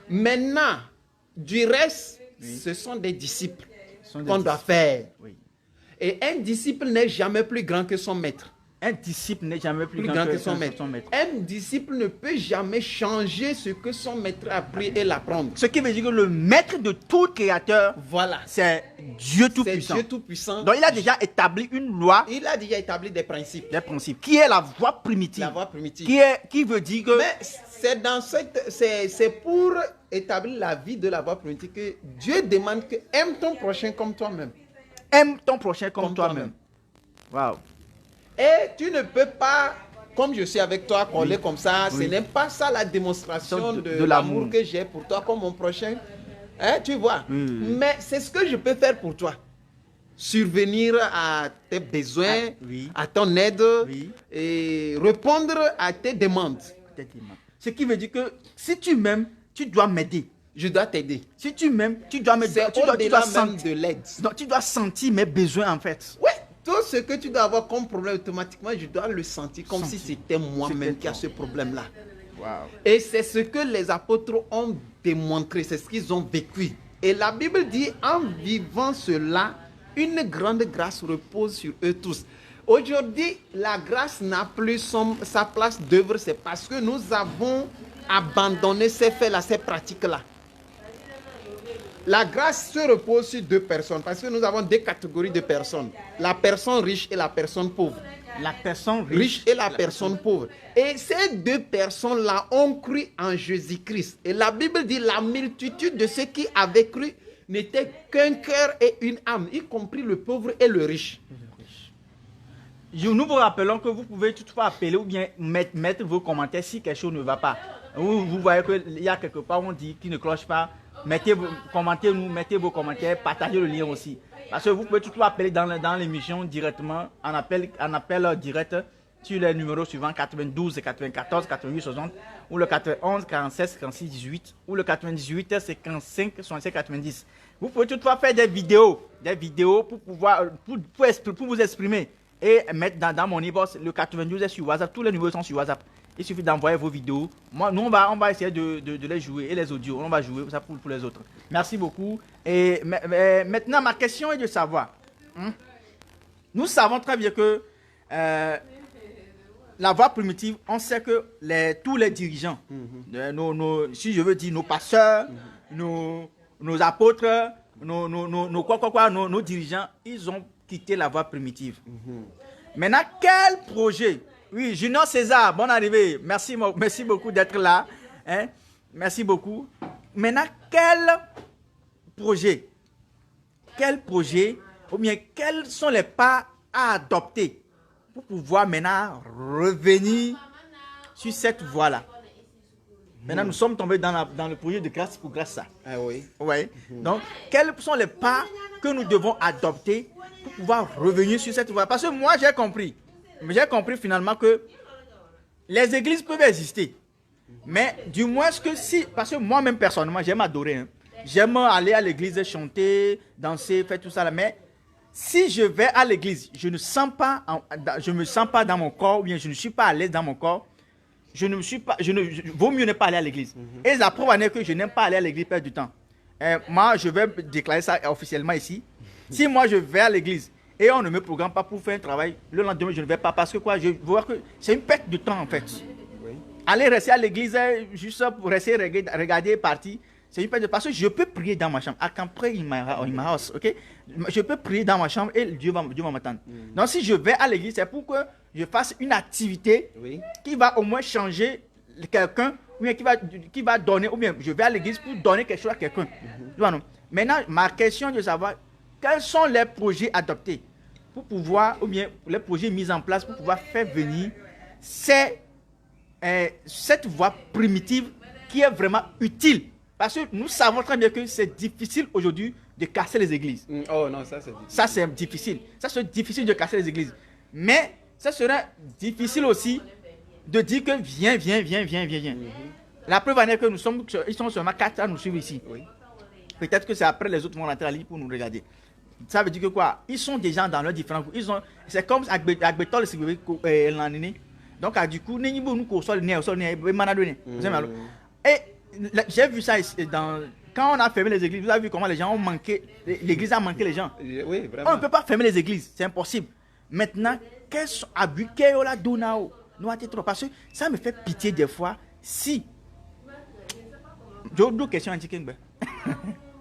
Maintenant, du reste, ce sont des disciples qu'on doit faire. Oui. Et un disciple n'est jamais plus grand que son maître. Un disciple n'est jamais plus grand que son maître. Un disciple ne peut jamais changer ce que son maître a appris et l'apprendre. Ce qui veut dire que le maître de tout créateur, voilà, c'est Dieu Tout-Puissant. Dieu Tout-Puissant. Donc il a déjà établi une loi. Il a déjà établi des principes. Des principes. Qui est la voie primitive. La voie primitive. Qui veut dire que... Mais c'est pour établir la vie de la voie primitive que Dieu demande que aime ton prochain comme toi-même. Aime ton prochain comme toi-même. Waouh. Et tu ne peux pas, comme je suis avec toi, coller comme ça. Ce n'est pas ça la démonstration de l'amour que j'ai pour toi comme mon prochain. Hein, tu vois. Mais c'est ce que je peux faire pour toi. Survenir à tes besoins, à ton aide et répondre à tes demandes. Ce qui veut dire que si tu m'aimes, tu dois m'aider. Je dois t'aider. Si tu m'aimes, tu dois m'aider. Tu dois sentir de l'aide. Donc tu dois sentir mes besoins en fait. Oui. Tout ce que tu dois avoir comme problème, automatiquement, je dois le sentir comme si c'était moi-même qui a ce problème-là. Wow. Et c'est ce que les apôtres ont démontré, c'est ce qu'ils ont vécu. Et la Bible dit, en vivant cela, une grande grâce repose sur eux tous. Aujourd'hui, la grâce n'a plus sa place d'œuvre, c'est parce que nous avons abandonné ces faits-là, ces pratiques-là. La grâce se repose sur 2 personnes, parce que nous avons 2 catégories de personnes. La personne riche et la personne pauvre. La personne riche et la personne pauvre. Et ces 2 personnes-là ont cru en Jésus-Christ. Et la Bible dit la multitude de ceux qui avaient cru n'était qu'un cœur et une âme, y compris le pauvre et le riche. Nous vous rappelons que vous pouvez toutefois appeler ou bien mettre vos commentaires si quelque chose ne va pas. Vous voyez qu'il y a quelque part où on dit qu'il ne cloche pas. Commentez-nous, mettez vos commentaires, partagez le lien aussi. Parce que vous pouvez tout appeler dans l'émission directement, en appel direct sur les numéros suivants 92 94 88 60 ou le 91 46 56 18 ou le 98 55 65 90. Vous pouvez toutefois faire des vidéos pour vous exprimer et mettre dans mon inbox. Le 92 est sur WhatsApp, tous les numéros sont sur WhatsApp. Il suffit d'envoyer vos vidéos. Nous, on va essayer de les jouer. Et les audios, on va jouer ça pour les autres. Merci beaucoup. Et maintenant, ma question est de savoir. Nous savons très bien que la voie primitive, on sait que tous les dirigeants, si je veux dire nos pasteurs, nos apôtres, nos dirigeants, ils ont quitté la voie primitive. Maintenant, quel projet? Oui, Junior César, bonne arrivée. Merci beaucoup d'être là. Hein? Merci beaucoup. Maintenant, quel projet? Quel projet ou bien quels sont les pas à adopter pour pouvoir maintenant revenir sur cette voie-là? Maintenant, nous sommes tombés dans le projet de grâce pour grâce. Ah oui. Ouais. Donc, quels sont les pas que nous devons adopter pour pouvoir revenir sur cette voie? Parce que moi, j'ai compris finalement que les églises peuvent exister. Mais du moins que si, parce que moi-même personnellement, j'aime adorer. Hein. J'aime aller à l'église, chanter, danser, faire tout ça là. Mais si je vais à l'église, je ne me sens pas dans mon corps, ou bien je ne suis pas à l'aise dans mon corps, vaut mieux ne pas aller à l'église. Et la preuve en est que je n'aime pas aller à l'église perdre du temps. Moi, je vais déclarer ça officiellement ici. Si moi je vais à l'église et on ne me programme pas pour faire un travail, le lendemain je ne vais pas parce que quoi, je vois que c'est une perte de temps en fait. Oui. Aller rester à l'église juste pour rester regarder partir, c'est une perte de temps parce que je peux prier dans ma chambre. I can pray in my house, ok? Je peux prier dans ma chambre et Dieu va m'attendre. Donc si je vais à l'église, c'est pour que je fasse une activité qui va au moins changer quelqu'un, ou bien qui va donner, ou bien je vais à l'église pour donner quelque chose à quelqu'un. Maintenant, ma question est de savoir quels sont les projets adoptés pour pouvoir, ou bien les projets mis en place pour pouvoir faire venir cette voie primitive qui est vraiment utile. Parce que nous savons très bien que c'est difficile aujourd'hui de casser les églises. Oh non, ça c'est difficile. Ça c'est difficile. Ça c'est difficile de casser les églises. Mais ça serait difficile aussi de dire que viens. La preuve en est que ils sont seulement 4 à nous suivre ici. Oui. Peut-être que c'est après les autres vont rentrer à l'île pour nous regarder. Ça veut dire que quoi? Ils sont déjà dans leurs différents groupes. C'est comme Agbetol et l'année. Donc du coup, et j'ai vu ça quand on a fermé les églises, vous avez vu comment les gens ont manqué, l'église a manqué les gens. Oui, vraiment. On ne peut pas fermer les églises, c'est impossible. Maintenant, quels sont abus parce que ça me fait pitié des fois si. J'ai deux questions antiques.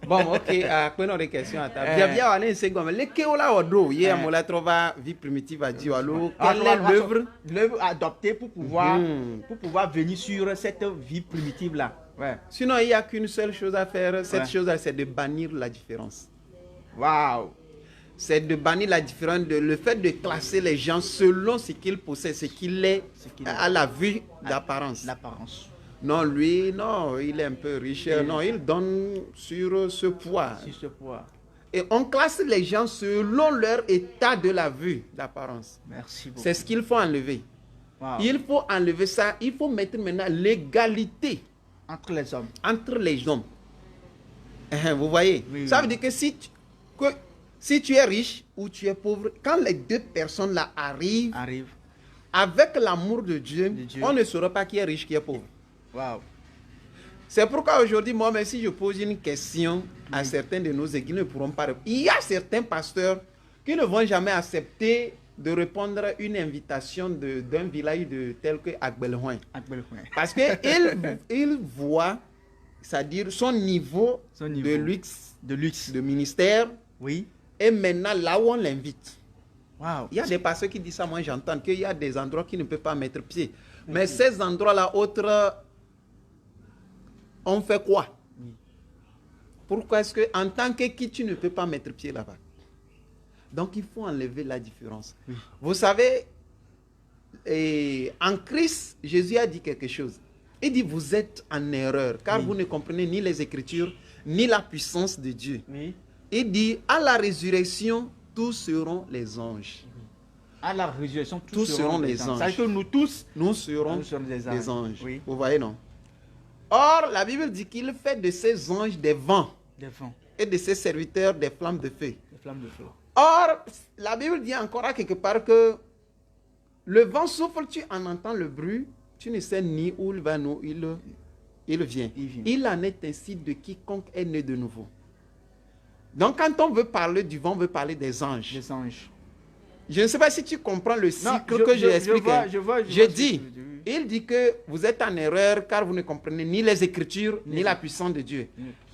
Bon, ok, prenons des questions à table. Bien, on est seconde. Les Keola Odo, hier, on l'a trouvé vie primitive à dire, quelle est l'œuvre adoptée pour pouvoir venir sur cette vie primitive-là. Ouais. Sinon, il n'y a qu'une seule chose à faire. Cette chose-là, c'est de bannir la différence. Waouh! C'est de bannir la différence, le fait de classer les gens selon ce qu'ils possèdent, ce qu'il est à la vue d'apparence. L'apparence. Non, lui, non, il est un peu riche. Non, il donne sur ce poids. Sur ce poids. Et on classe les gens selon leur état de la vue d'apparence. Merci beaucoup. C'est ce qu'il faut enlever. Wow. Il faut enlever ça. Il faut mettre maintenant l'égalité entre les hommes. Entre les hommes. Vous voyez? Oui, ça veut dire que si tu es riche ou tu es pauvre, quand les deux personnes là arrivent. Avec l'amour de Dieu, on ne saura pas qui est riche, qui est pauvre. Wow. C'est pourquoi aujourd'hui, moi, même si je pose une question à certains de nos églises, ils ne pourront pas répondre. Il y a certains pasteurs qui ne vont jamais accepter de répondre à une invitation d'un village tel que Agbelhoin. Parce qu'ils voient, c'est-à-dire son niveau de luxe, de ministère. Oui. Et maintenant, là où on l'invite. Wow. Il y a des pasteurs qui disent ça, moi j'entends qu'il y a des endroits qui ne peuvent pas mettre pied. Mais ces endroits-là, autres, on fait quoi? Pourquoi est-ce qu'en tant que qui, tu ne peux pas mettre pied là-bas? Donc il faut enlever la différence. Vous savez, en Christ, Jésus a dit quelque chose. Il dit, vous êtes en erreur, car vous ne comprenez ni les Écritures, ni la puissance de Dieu. Il dit, à la résurrection, tous seront les anges. À la résurrection, tous seront les anges. C'est-à-dire que nous tous, nous serons des anges. Oui. Vous voyez, non? Or, la Bible dit qu'il fait de ces anges des vents. Et de ses serviteurs des flammes de feu. Or, la Bible dit encore à quelque part que le vent souffle, tu en entends le bruit, tu ne sais ni où il va, nous, il vient. Il en est ainsi de quiconque est né de nouveau. Donc, quand on veut parler du vent, on veut parler des anges. Des anges. Je ne sais pas si tu comprends le cycle que j'ai expliqué. Je dis, il dit que vous êtes en erreur car vous ne comprenez ni les Écritures, ni la puissance de Dieu.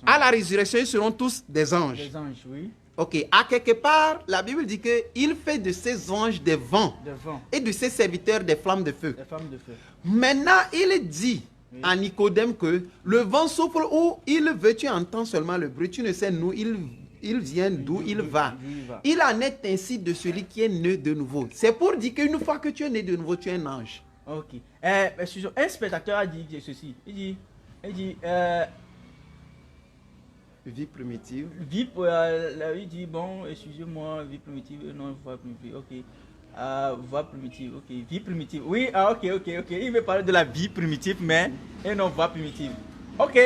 À la résurrection, ils seront tous des anges. Des anges, oui. Ok, à quelque part, la Bible dit qu'il fait de ses anges des vents et de ses serviteurs des flammes de feu. Des flammes de feu. Maintenant, il dit à Nicodème que le vent souffle où il veut, tu entends seulement le bruit, tu ne sais nous, il vient d'où il va. Il en est ainsi de celui qui est né de nouveau. C'est pour dire qu'une fois que tu es né de nouveau, tu es un ange. Ok. Un spectateur a dit ceci. Il dit Vie primitive. Il dit, bon, excusez-moi, vie primitive, non, voix primitive, ok. Voix primitive, ok. Vie primitive, oui, ok. Il veut parler de la vie primitive, mais, et non, voix primitive. Ok,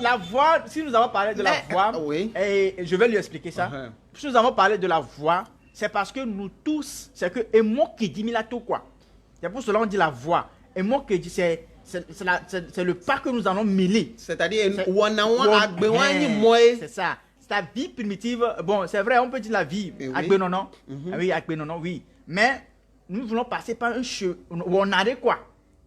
la voix, si nous avons parlé de la voix, oui. Et je vais lui expliquer ça. Si nous avons parlé de la voix, c'est parce que nous tous, c'est que, et moi qui dis, mais tout quoi. C'est pour cela qu'on dit la voix. Et moi qui dis, c'est le pas que nous allons mêler. C'est-à-dire, c'est ça. C'est la vie primitive. Bon, c'est vrai, on peut dire la vie. Agbenonon. Oui, Agbenonon, oui. Mais nous voulons passer par un chemin où on a de quoi.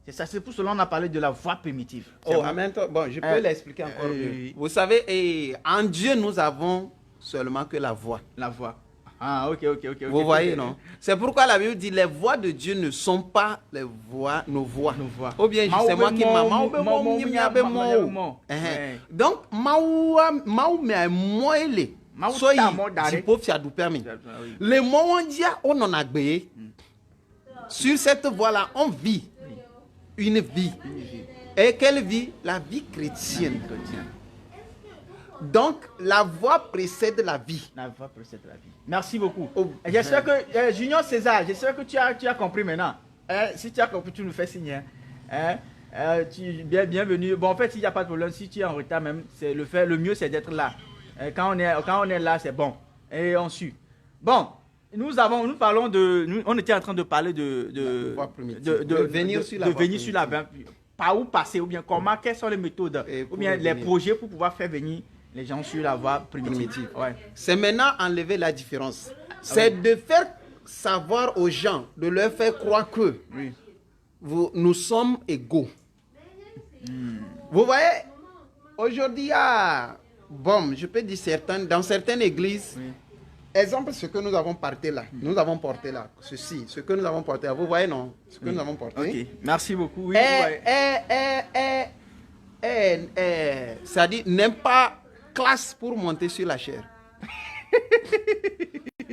C'est ça, c'est pour cela qu'on a parlé de la voie primitive. Oh, en même temps, bon, je peux l'expliquer encore mieux. Vous savez, en Dieu, nous avons seulement que la voix. La voix. Ah, ok. Vous voyez, non? C'est pourquoi la Bible dit les voix de Dieu ne sont pas les voix, nos voix. Ou bien, c'est moi qui m'a. Donc, les mots on dit, on en a béé. Sur cette voie-là, on vit une vie. Et quelle vie? La vie chrétienne. Donc, la voix précède la vie. La voix précède la vie. Merci beaucoup. J'espère que, Junior César, j'espère que tu as compris maintenant. Si tu as compris, tu nous fais signe. Bienvenue. Bon, en fait, s'il n'y a pas de problème, si tu es en retard même, le mieux c'est d'être là. Quand on est là, c'est bon. Et on suit. Bon, on était en train de parler de venir sur la voie. Par où passer, ou bien comment, quelles sont les méthodes, ou bien les projets pour pouvoir faire venir les gens sur la voie primitive. Ouais. C'est maintenant enlever la différence. C'est de faire savoir aux gens, de leur faire croire que nous sommes égaux. Vous voyez, aujourd'hui, je peux dire dans certaines églises, exemple, ce que nous avons porté là, ce que nous avons porté là, vous voyez, non? Ce que nous avons porté. Ok, merci beaucoup. Oui, ça dit, n'aime pas classe pour monter sur la chair.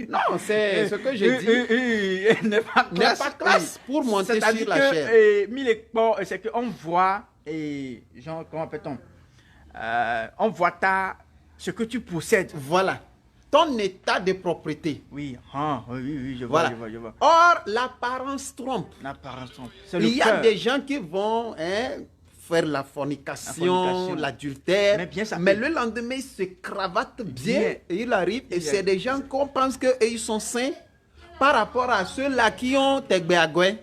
Non, c'est ce que j'ai dit. N'est pas classe pour monter sur la chair. C'est qu'on voit, genre, comment appelle-t-on? On voit ce que tu possèdes. Voilà. Ton état de propriété. Oui, je vois. Or, l'apparence trompe. Il y a des gens qui vont faire la fornication, l'adultère, mais le lendemain, ils se cravatent bien et ils arrivent. Et c'est des gens qu'on pense qu'ils sont saints par rapport à ceux-là qui ont tegbeagwe.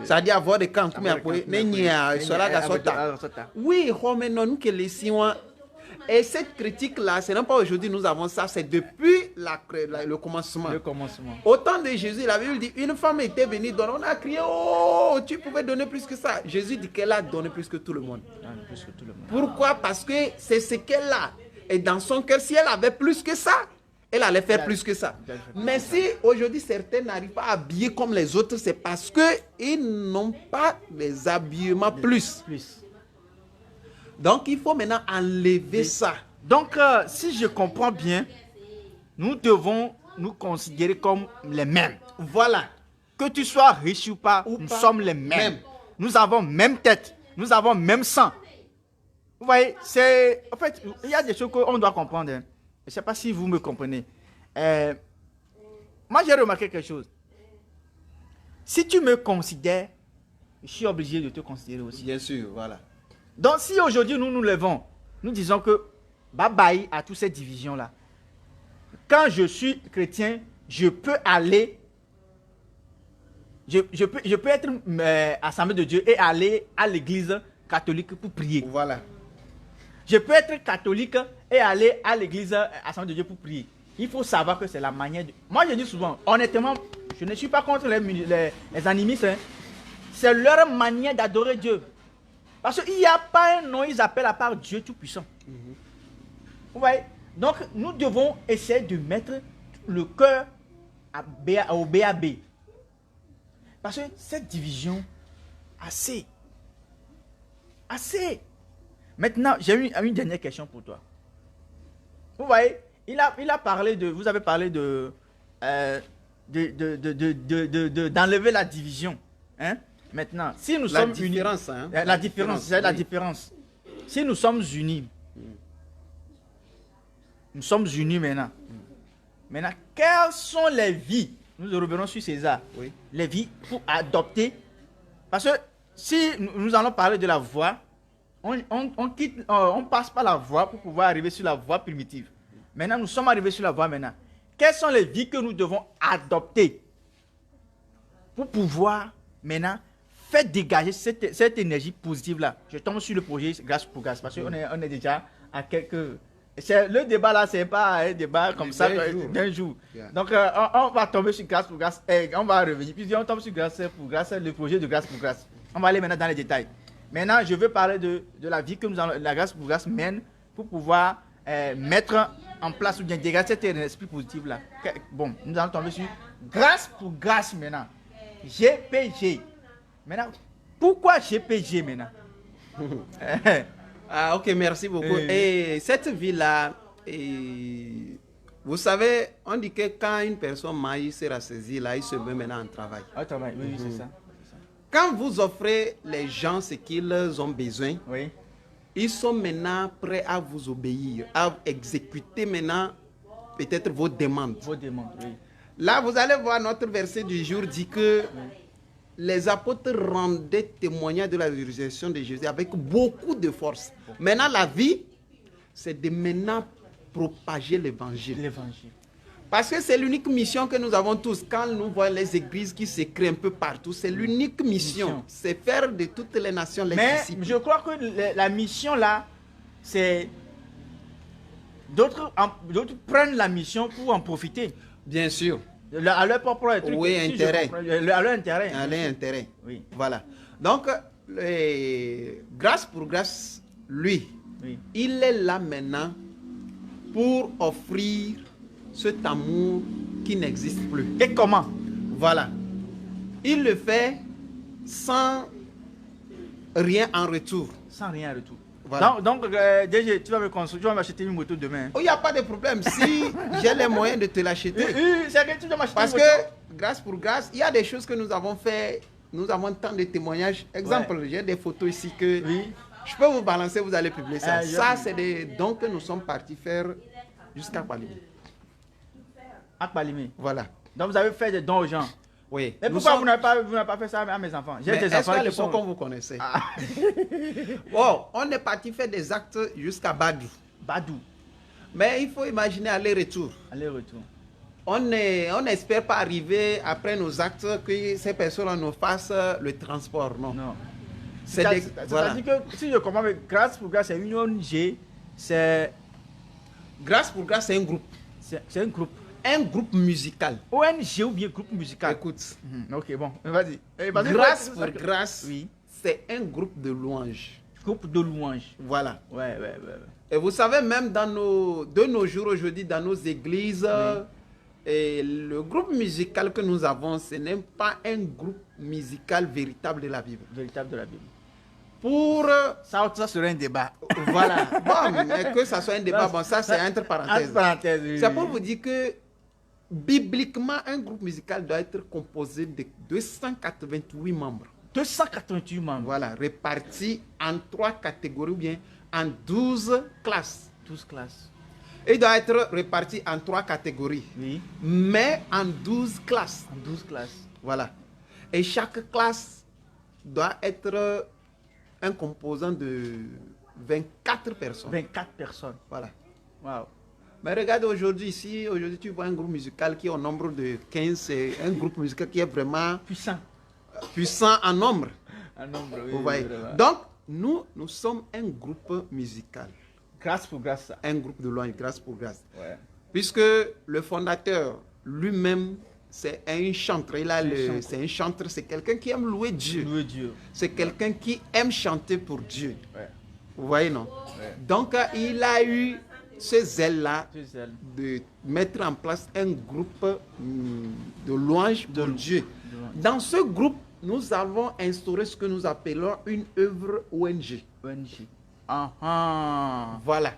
C'est-à-dire avoir des camps comme oui, nous que les Siouans. Et cette critique-là, ce n'est pas aujourd'hui nous avons ça, c'est depuis le commencement. Au temps de Jésus, la Bible dit, une femme était venue donner, on a crié, oh, tu pouvais donner plus que ça. Jésus dit qu'elle a donné plus que tout le monde. Pourquoi? Parce que c'est ce qu'elle a. Et dans son cœur, si elle avait plus que ça, elle allait faire plus que ça. Mais si aujourd'hui certains n'arrivent pas à habiller comme les autres, c'est parce qu'ils n'ont pas les habillements plus. Donc, il faut maintenant enlever ça. Donc, si je comprends bien, nous devons nous considérer comme les mêmes. Voilà. Que tu sois riche ou pas, nous sommes les mêmes. Nous avons même tête. Nous avons même sang. Vous voyez, en fait, il y a des choses qu'on doit comprendre. Je ne sais pas si vous me comprenez. Moi, j'ai remarqué quelque chose. Si tu me considères, je suis obligé de te considérer aussi. Bien sûr, voilà. Donc, si aujourd'hui nous nous levons, nous disons que bye bye à toutes ces divisions-là. Quand je suis chrétien, je peux aller, je peux être assemblée de Dieu et aller à l'église catholique pour prier. Voilà. Je peux être catholique et aller à l'église assemblée de Dieu pour prier. Il faut savoir que c'est la manière de... Moi, je dis souvent, honnêtement, je ne suis pas contre les animistes. Hein. C'est leur manière d'adorer Dieu. Parce qu'il n'y a pas un nom, ils appellent à part Dieu Tout-Puissant. Vous voyez? Donc, nous devons essayer de mettre le cœur au BAB. Parce que cette division, assez. Maintenant, j'ai une dernière question pour toi. Vous voyez, il a parlé de, vous avez parlé d'enlever la division. Hein? Maintenant, si nous sommes unis, la différence, c'est la différence. Si nous sommes unis, maintenant. Maintenant, quelles sont les vies? Nous revenons sur César. Oui. Les vies pour adopter. Parce que si nous allons parler de la voie, on passe par la voie pour pouvoir arriver sur la voie primitive. Maintenant, nous sommes arrivés sur la voie maintenant. Quelles sont les vies que nous devons adopter pour pouvoir maintenant faire dégager cette énergie positive-là? Je tombe sur le projet Grâce pour Grâce parce qu'on est déjà à quelques... Le débat là, c'est pas un débat comme ça d'un jour. Yeah. Donc, on va tomber sur Grâce pour Grâce et on va revenir. Puis on tombe sur Grâce pour Grâce, le projet de Grâce pour Grâce. On va aller maintenant dans les détails. Maintenant, je veux parler de la vie que la Grâce pour Grâce mène pour pouvoir mettre en place ou bien dégager cet esprit positif là. Bon, nous allons tomber sur Grâce pour Grâce maintenant. GPG. Maintenant, pourquoi GPG maintenant? Ah, ok, merci beaucoup. Et cette vie-là, vous savez, on dit que quand une personne maille se rassaisit, là, il se met maintenant en travail. Ah, travail, oui, c'est ça. Quand vous offrez les gens ce qu'ils ont besoin, Oui. ils sont maintenant prêts à vous obéir, à exécuter maintenant peut-être vos demandes. Vos demandes, oui. Là, vous allez voir notre verset du jour dit que les apôtres rendaient témoignage de la résurrection de Jésus avec beaucoup de force. Maintenant, la vie, c'est de maintenant propager l'évangile. L'évangile. Parce que c'est l'unique mission que nous avons tous. Quand nous voyons les églises qui se créent un peu partout, c'est l'unique mission. C'est faire de toutes les nations les disciples. Mais je crois que la mission là, c'est... D'autres prennent la mission pour en profiter. Bien sûr. À leur propre truc. Oui, intérêt. À leur intérêt. À leur intérêt. Oui. Voilà. Donc, Grâce pour Grâce, lui, Oui. il est là maintenant pour offrir cet amour qui n'existe plus. Et comment? Voilà. Il le fait sans rien en retour. Sans rien en retour. Voilà. Donc, DG, tu vas m'acheter une moto demain. Oh, il n'y a pas de problème. Si j'ai les moyens de te l'acheter. C'est que tu dois m'acheter Parce une moto. que, Grâce pour Grâce, il y a des choses que nous avons fait. Nous avons tant de témoignages. Exemple, j'ai des photos ici que je peux vous balancer, vous allez publier ça. Ça, c'est des dons que nous sommes partis faire jusqu'à Palimé. À Palimé. Voilà. Donc, vous avez fait des dons aux gens. Oui. Mais pourquoi vous n'avez pas fait ça à mes enfants? J'ai des enfants à qui sont... l'époque, on vous connaissait. Bon, on est parti faire des actes jusqu'à Badou. Badou. Mais il faut imaginer aller-retour. Aller-retour. On n'espère pas arriver après nos actes que ces personnes nous fassent le transport, non. Non. C'est-à-dire que si je comprends, Grâce pour Grâce, c'est une ONG, c'est... Grâce pour Grâce, c'est un groupe. C'est un groupe. Un groupe musical. ONG ou bien groupe musical? Écoute. Ok, bon, vas-y. Grâce pour Grâce, oui. C'est un groupe de louanges. Groupe de louanges. Voilà. Ouais. Et vous savez, même de nos jours aujourd'hui, dans nos églises, et le groupe musical que nous avons, ce n'est pas un groupe musical véritable de la Bible. Véritable de la Bible. Pour... Ça serait un débat. Voilà. Bon, mais que ça soit un débat, bon, ça c'est entre parenthèses. Entre parenthèses, oui. C'est pour vous dire que, bibliquement, un groupe musical doit être composé de 288 membres. 288 membres. Voilà, répartis en 3 catégories ou bien en 12 classes. 12 classes. Il doit être réparti en 3 catégories, Oui. mais en 12 classes. En 12 classes. Voilà. Et chaque classe doit être un composant de 24 personnes. 24 personnes. Voilà. Waouh. Mais regarde aujourd'hui, ici, aujourd'hui tu vois un groupe musical qui est au nombre de 15, c'est un groupe musical qui est vraiment puissant en nombre. En nombre, oui. Vous voyez. Donc, nous sommes un groupe musical. Grâce pour Grâce. Ça. Un groupe de louanges, Grâce pour Grâce. Ouais. Puisque le fondateur lui-même, c'est un chanteur. C'est un chanteur, c'est quelqu'un qui aime louer Dieu. Louer Dieu. C'est quelqu'un qui aime chanter pour Dieu. Ouais. Vous voyez, non? Ouais. Donc, il a eu ce zèle-là Ce zèle. de mettre en place un groupe de louanges pour Dieu. Dans ce groupe, nous avons instauré ce que nous appelons une œuvre ONG. ONG. Ah, ah. Voilà.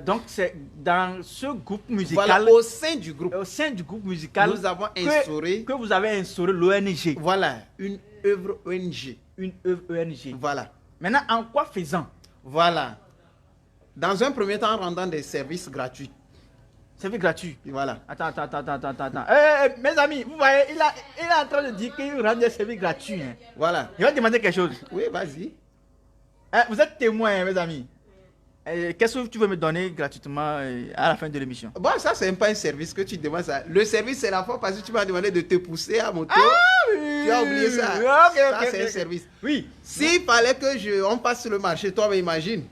Donc, c'est dans ce groupe musical, Voilà, au sein du groupe, nous avons instauré que vous avez instauré l'ONG. Voilà, une œuvre ONG. Une œuvre ONG. Voilà. Maintenant, en quoi faisant? Voilà. Dans un premier temps, en rendant des services gratuits. Service gratuit. Voilà. Attends. Mes amis, vous voyez, il est en train de dire qu'il rend des services gratuits. Hein. Voilà. Il va demander quelque chose. Oui, vas-y. Vous êtes témoin, mes amis. Qu'est-ce que tu veux me donner gratuitement à la fin de l'émission? Bon, ça, c'est pas un service que tu demandes. Ça. Le service, c'est la fois parce que tu m'as demandé de te pousser à moto. Oui. Tu as oublié ça. Ça, c'est un service. Oui. S'il fallait que on passe sur le marché, toi, mais imagine.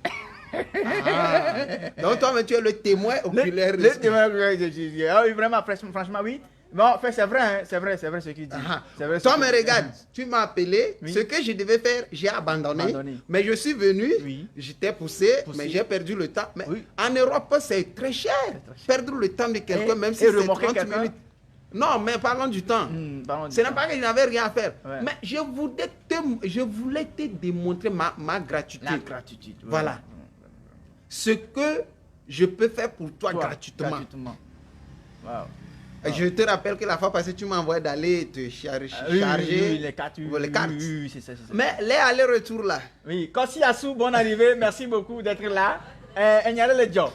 Donc, toi, mais tu es le témoin oculaire. Le témoin oculaire. Oui, vraiment, franchement, oui. Bon, en fait, c'est vrai, hein, c'est vrai ce qu'il dit. Vrai, toi, mais regarde, tu m'as appelé, ce que je devais faire, j'ai abandonné. Mais je suis venu, j'étais poussé, mais j'ai perdu le temps. Mais en Europe, c'est très cher. Perdre le temps de quelqu'un, même si c'est 30 minutes. Non, mais parlons du temps. Ce n'est pas que je n'avais rien à faire. Ouais. Mais je voulais te démontrer ma gratitude. La gratitude. Voilà. Ce que je peux faire pour toi gratuitement. Wow. Je te rappelle que la fois passée, tu m'as envoyé d'aller te charger les cartes. Oui, c'est ça. Mais les allers-retours là. Oui, Kossi Assou, bonne arrivée. Merci beaucoup d'être là. Le job.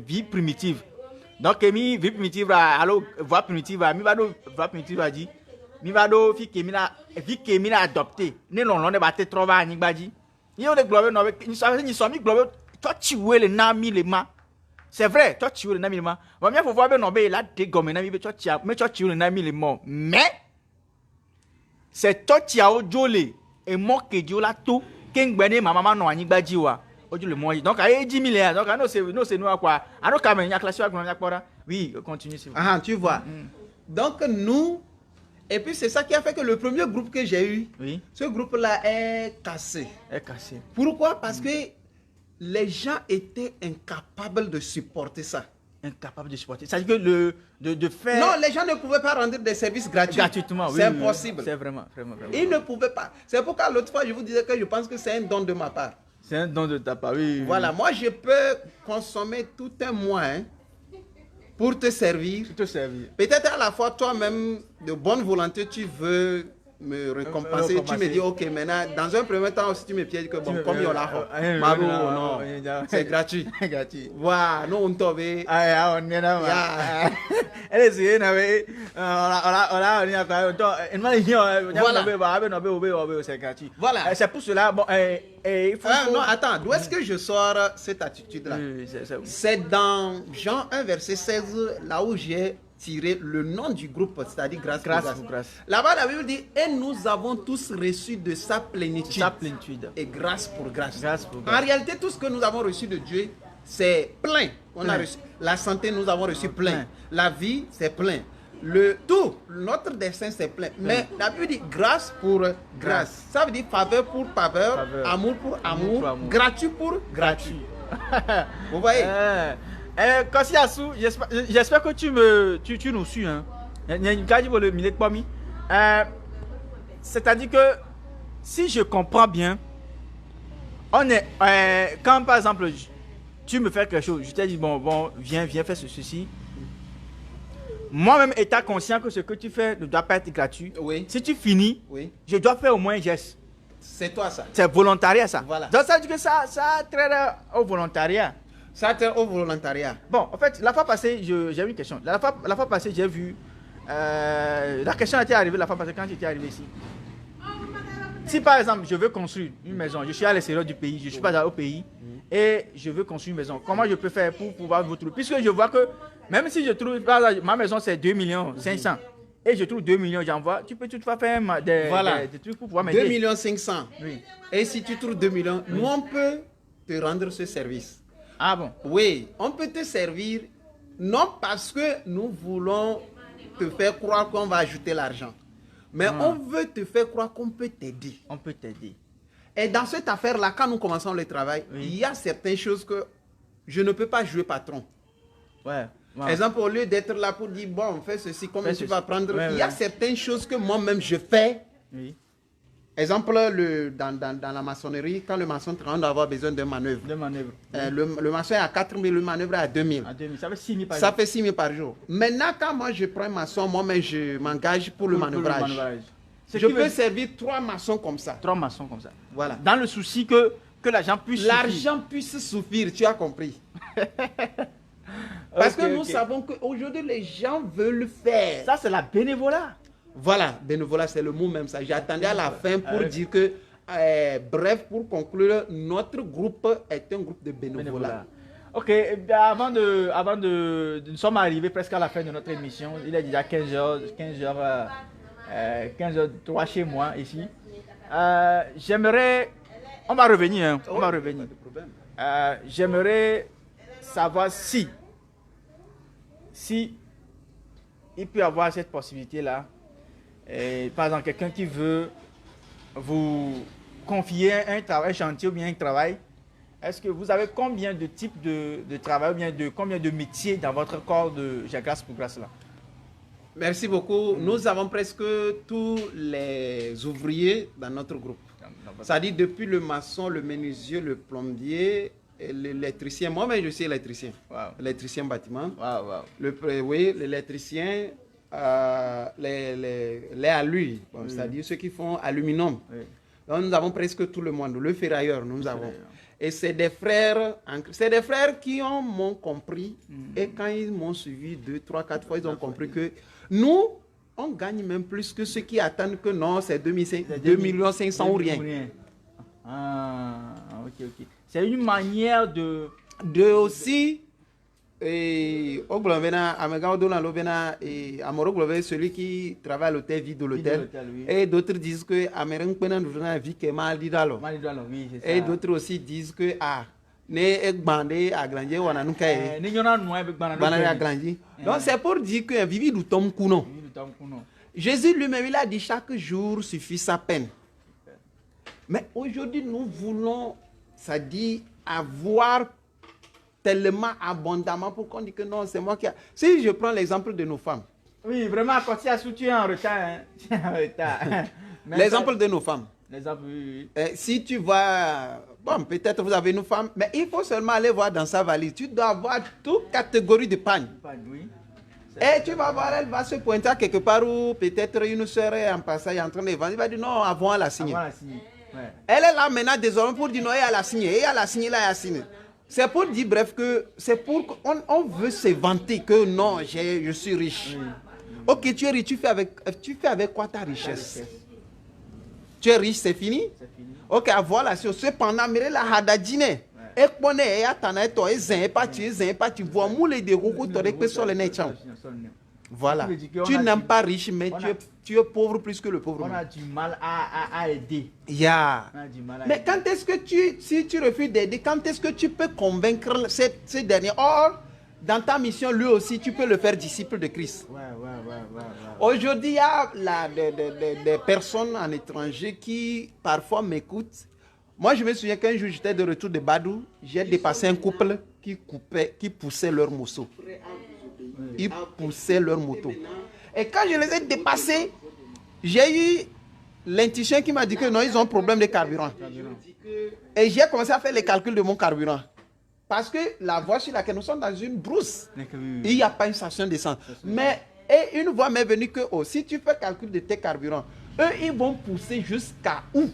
Vie primitive. Donc, vie primitive, alors, voix primitive, mi va do fi ke mi na adopté ne lon ne ba te trova ani gbaji yo de globe no ni so mi globe to chiwe le na mi le ma c'est vrai to chiwe le na mi le ma ba mi fofo be no be la de gomme na mi be to chia me to chiwe le na mi le mo mais c'est to chia ojole e mo keji o la to ke ngbe ni mama no ani gbaji wa oju le mo donc aye 10 000 donc no c'est nous quoi ano ka me nya classe wa gbo nya pora oui continue s'il vous plaît. Tu vois. Donc nous. Et puis c'est ça qui a fait que le premier groupe que j'ai eu, ce groupe-là est cassé. Pourquoi? Parce que les gens étaient incapables de supporter ça. Incapables de supporter. C'est-à-dire que de faire... Non, les gens ne pouvaient pas rendre des services gratuitement. C'est impossible. C'est vraiment. Ils ne pouvaient pas. C'est pourquoi l'autre fois, je vous disais que je pense que c'est un don de ma part. C'est un don de ta part, oui. Voilà, moi je peux consommer tout un mois, pour te servir. Peut-être à la fois toi-même, de bonne volonté, tu veux me récompenser. Tu me dis, ok, maintenant, dans un premier temps aussi, tu me pièges que bon, comme il y a là, non, c'est gratuit. Voilà, nous on tombe. Elle est c'est gratuit. Voilà. C'est pour cela, bon, non, attends, d'où est-ce que je sors cette attitude-là? C'est dans Jean 1, verset 16, là où j'ai tiré le nom du groupe, c'est-à-dire grâce. Là-bas, la Bible dit, et nous avons tous reçu de sa plénitude. Et grâce pour grâce. En réalité, tout ce que nous avons reçu de Dieu, c'est plein. On a reçu. La santé, nous avons reçu plein. La vie, c'est plein. Notre destin, c'est plein. Mais la Bible dit grâce pour grâce. Ça veut dire faveur pour faveur, amour pour amour, gratuit pour gratuit. Vous voyez? Kossi Assou, j'espère que tu nous suis. Hein. C'est-à-dire que si je comprends bien, quand par exemple tu me fais quelque chose, je te dis bon, viens faire ceci. Moi-même étant conscient que ce que tu fais ne doit pas être gratuit. Si tu finis, je dois faire au moins un geste. C'est toi ça. C'est volontariat ça. Voilà. Donc ça veut dire que ça traite au volontariat. Ça traite au volontariat. Bon, en fait, la fois passée, j'ai une question. La fois passée, j'ai vu... la question était arrivée la fois passée quand j'étais arrivé ici. Si par exemple, je veux construire une maison, je suis à l'extérieur du pays, je ne suis pas au pays, et je veux construire une maison, comment je peux faire pour pouvoir vous trouver? Puisque je vois que, même si je trouve, par exemple, ma maison c'est 2 500 000, et je trouve 2 millions, j'envoie, tu peux toutefois faire des trucs pour pouvoir m'aider. 2 500 000. Oui. Et si tu trouves 2 millions, nous on peut te rendre ce service. Ah bon? Oui, on peut te servir, non parce que nous voulons te faire croire qu'on va ajouter l'argent. Mais on veut te faire croire qu'on peut t'aider. On peut t'aider. Et dans cette affaire-là, quand nous commençons le travail, il y a certaines choses que je ne peux pas jouer patron. Ouais. Exemple, au lieu d'être là pour dire, bon, on fait ceci, comment tu vas prendre, ouais, il y a certaines choses que moi-même je fais. Oui. Exemple, dans la maçonnerie, quand le maçon travaille, on doit avoir besoin d'un manœuvre. De manœuvre. Le maçon est à 4 000, le manœuvre est à 2 000. À 2000. Ça fait 6 000 par jour. Ça fait 6 000 par jour. Maintenant, quand moi je prends un maçon, moi-même je m'engage pour le manœuvrage. Je peux servir 3 maçons comme ça. 3 maçons comme ça. Voilà. Dans le souci que l'argent puisse L'argent puisse suffire, tu as compris. Parce que nous savons qu'aujourd'hui, les gens veulent faire. Ça, c'est la bénévolat. Voilà, bénévolat, c'est le mot même ça. J'attendais à la fin pour dire que, bref, pour conclure, notre groupe est un groupe de bénévolat. Ok, nous sommes arrivés presque à la fin de notre émission. Il est déjà 15h03 chez moi ici. J'aimerais, on va revenir, j'aimerais savoir si il peut y avoir cette possibilité-là. Par exemple, quelqu'un qui veut vous confier un chantier ou bien un travail, est-ce que vous avez combien de types de travail ou bien combien de métiers dans votre corps de Grâce pour Grâce là? Merci beaucoup. Nous avons presque tous les ouvriers dans notre groupe. C'est-à-dire depuis le maçon, le menuisier, le plombier, l'électricien. Moi-même, je suis électricien. Wow. Électricien bâtiment. Wow. Oui, l'électricien, les alus, c'est-à-dire ceux qui font aluminium. Oui. Donc, nous avons presque tout le monde. Le ferrailleur, nous avons. Et c'est des frères qui m'ont compris. Et quand ils m'ont suivi 2, 3, 4 fois, ils ont compris que nous, on gagne même plus que ceux qui attendent que non, c'est 2 500 ou rien. Ah, ok. C'est une manière de aussi, celui qui travaille à l'hôtel, vit de l'hôtel. Oui. Et d'autres disent que et d'autres aussi disent que donc c'est pour dire que vivi du tom kuno. Jésus lui-même il a dit chaque jour suffit sa peine. Mais aujourd'hui nous voulons, ça dit, avoir tellement abondamment pour qu'on dise que non, c'est moi qui a... Si je prends l'exemple de nos femmes. Oui, vraiment, quand tu es en retard. L'exemple de nos femmes. L'exemple, oui. Si tu vas... Bon, peut-être vous avez une femme, mais il faut seulement aller voir dans sa valise. Tu dois avoir toute catégorie de pagne. Oui. Et tu vas voir, elle va se pointer à quelque part où peut-être une soeur est en passage en train de vendre. Il va dire non, avant elle a signé. Ouais. Elle est là maintenant désormais pour dire non, elle a signé. Et elle a signé, là, elle a signé. C'est pour dire, bref, que c'est pour qu'on veut se vanter que non, je suis riche. Oui. Ok, tu es riche, tu fais avec quoi ta richesse? Tu es riche, c'est fini? Ok, voilà, cependant, mais la hadadine. Et qu'on est à Tanato, et Zin, pas tu vois, moule de roues, tu aurais que sur le nez. Voilà. Tu n'aimes pas riche, mais tu es pauvre plus que le pauvre. On a du mal à aider. Yeah. Mais quand est-ce que si tu refuses d'aider, quand est-ce que tu peux convaincre ces derniers? Or, dans ta mission, lui aussi, tu peux le faire disciple de Christ. Ouais. Aujourd'hui, il y a des personnes en étranger qui parfois m'écoutent. Moi, je me souviens qu'un jour, j'étais de retour de Badou, j'ai dépassé un couple qui poussait leur moto. Ils poussaient leur moto. Et quand je les ai dépassés, j'ai eu l'intuition qui m'a dit que non, ils ont un problème de carburant. Et j'ai commencé à faire les calculs de mon carburant. Parce que la voie sur laquelle nous sommes dans une brousse, il n'y a pas une station d'essence. Mais une voie m'est venue que si tu fais calcul de tes carburants, eux, ils vont pousser jusqu'à où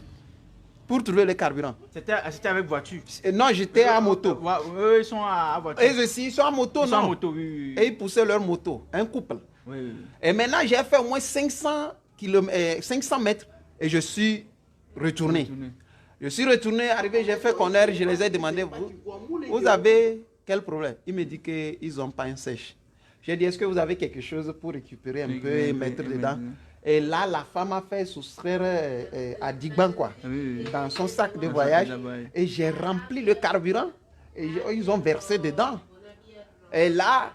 pour trouver le carburant? C'était avec voiture? Non, j'étais à moto. Eux, ils sont à voiture. Eux aussi, ils sont à moto, ils non? Sont à moto, oui. Et ils poussaient leur moto, un couple. Oui. Et maintenant, j'ai fait au moins 500 mètres et je suis retourné. Je suis retourné, arrivé, j'ai fait connaître, je les ai demandé, vous avez quel problème? Il me dit qu'ils n'ont pas un sèche. J'ai dit, est-ce que vous avez quelque chose pour récupérer un peu et mettre dedans? Et là, la femme a fait soustraire à Digban, quoi, dans son sac de voyage. Et j'ai rempli le carburant et ils ont versé dedans. Et là,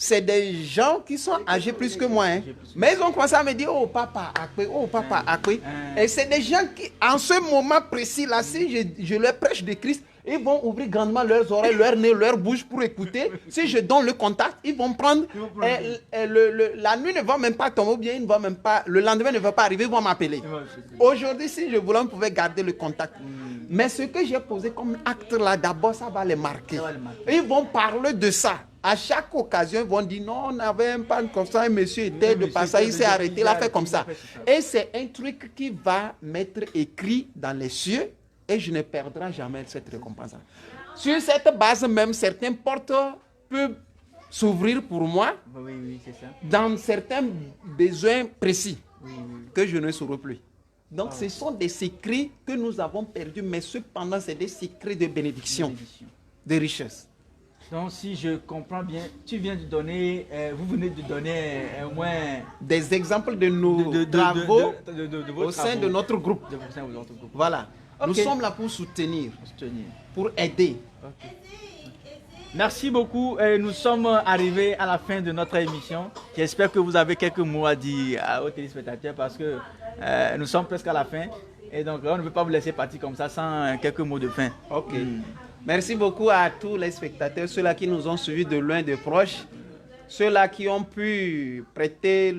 c'est des gens qui sont âgés plus que moi. Hein. Mais ils ont commencé à me dire, oh papa, Akwe, oh papa, Akwe. Et c'est des gens qui, en ce moment précis là, si je leur prêche de Christ, ils vont ouvrir grandement leurs oreilles, leur nez, leur bouche pour écouter. Si je donne le contact, ils vont prendre. La nuit ne va même pas tomber, ou bien ils ne vont même pas, le lendemain ne va pas arriver, ils vont m'appeler. Aujourd'hui, si je voulais, on pouvait garder le contact. Mais ce que j'ai posé comme acte là, d'abord, ça va les marquer. Ils vont parler de ça. À chaque occasion, ils vont dire non, on avait un pan comme ça, un monsieur était de passage, il s'est arrêté, il a fait comme ça. Et c'est un truc qui va m'être écrit dans les cieux et je ne perdrai jamais cette récompense. Sur cette base même, certaines portes peuvent s'ouvrir pour moi dans certains besoins précis que je ne saurai plus. Donc ce sont des secrets que nous avons perdus, mais cependant c'est des secrets de bénédiction, de richesse. Donc, si je comprends bien, tu viens de donner, vous venez de donner au moins des exemples de nos travaux au sein de notre groupe. Voilà. Okay. Nous sommes là pour soutenir, pour aider. Okay. Merci beaucoup. Nous sommes arrivés à la fin de notre émission. J'espère que vous avez quelques mots à dire aux téléspectateurs parce que nous sommes presque à la fin. Et donc, on ne peut pas vous laisser partir comme ça sans quelques mots de fin. Ok. Merci beaucoup à tous les spectateurs, ceux-là qui nous ont suivis de loin, de proche, ceux-là qui ont pu prêter,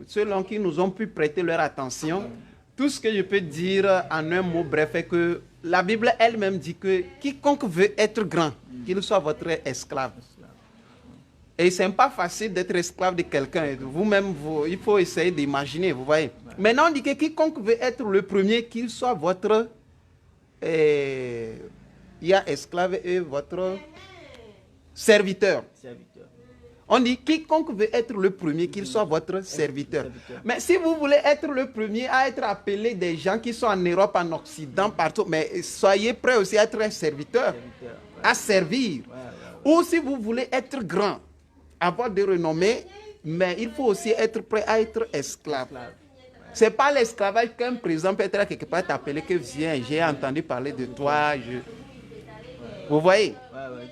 ceux-là qui nous ont pu prêter leur attention. Tout ce que je peux dire en un mot bref est que la Bible elle-même dit que quiconque veut être grand, qu'il soit votre esclave. Et ce n'est pas facile d'être esclave de quelqu'un. Vous-même, il faut essayer d'imaginer, vous voyez. Maintenant, on dit que quiconque veut être le premier, qu'il soit votre... il y a esclave et votre serviteur. On dit quiconque veut être le premier, qu'il soit votre serviteur. Mais si vous voulez être le premier à être appelé des gens qui sont en Europe, en Occident, partout, mais soyez prêts aussi à être un serviteur, à servir. Ou si vous voulez être grand, avoir de renommée, mais il faut aussi être prêt à être esclave. Ce n'est pas l'esclavage qu'un président peut être quelque part t'appeler que viens, j'ai entendu parler de toi. Vous voyez?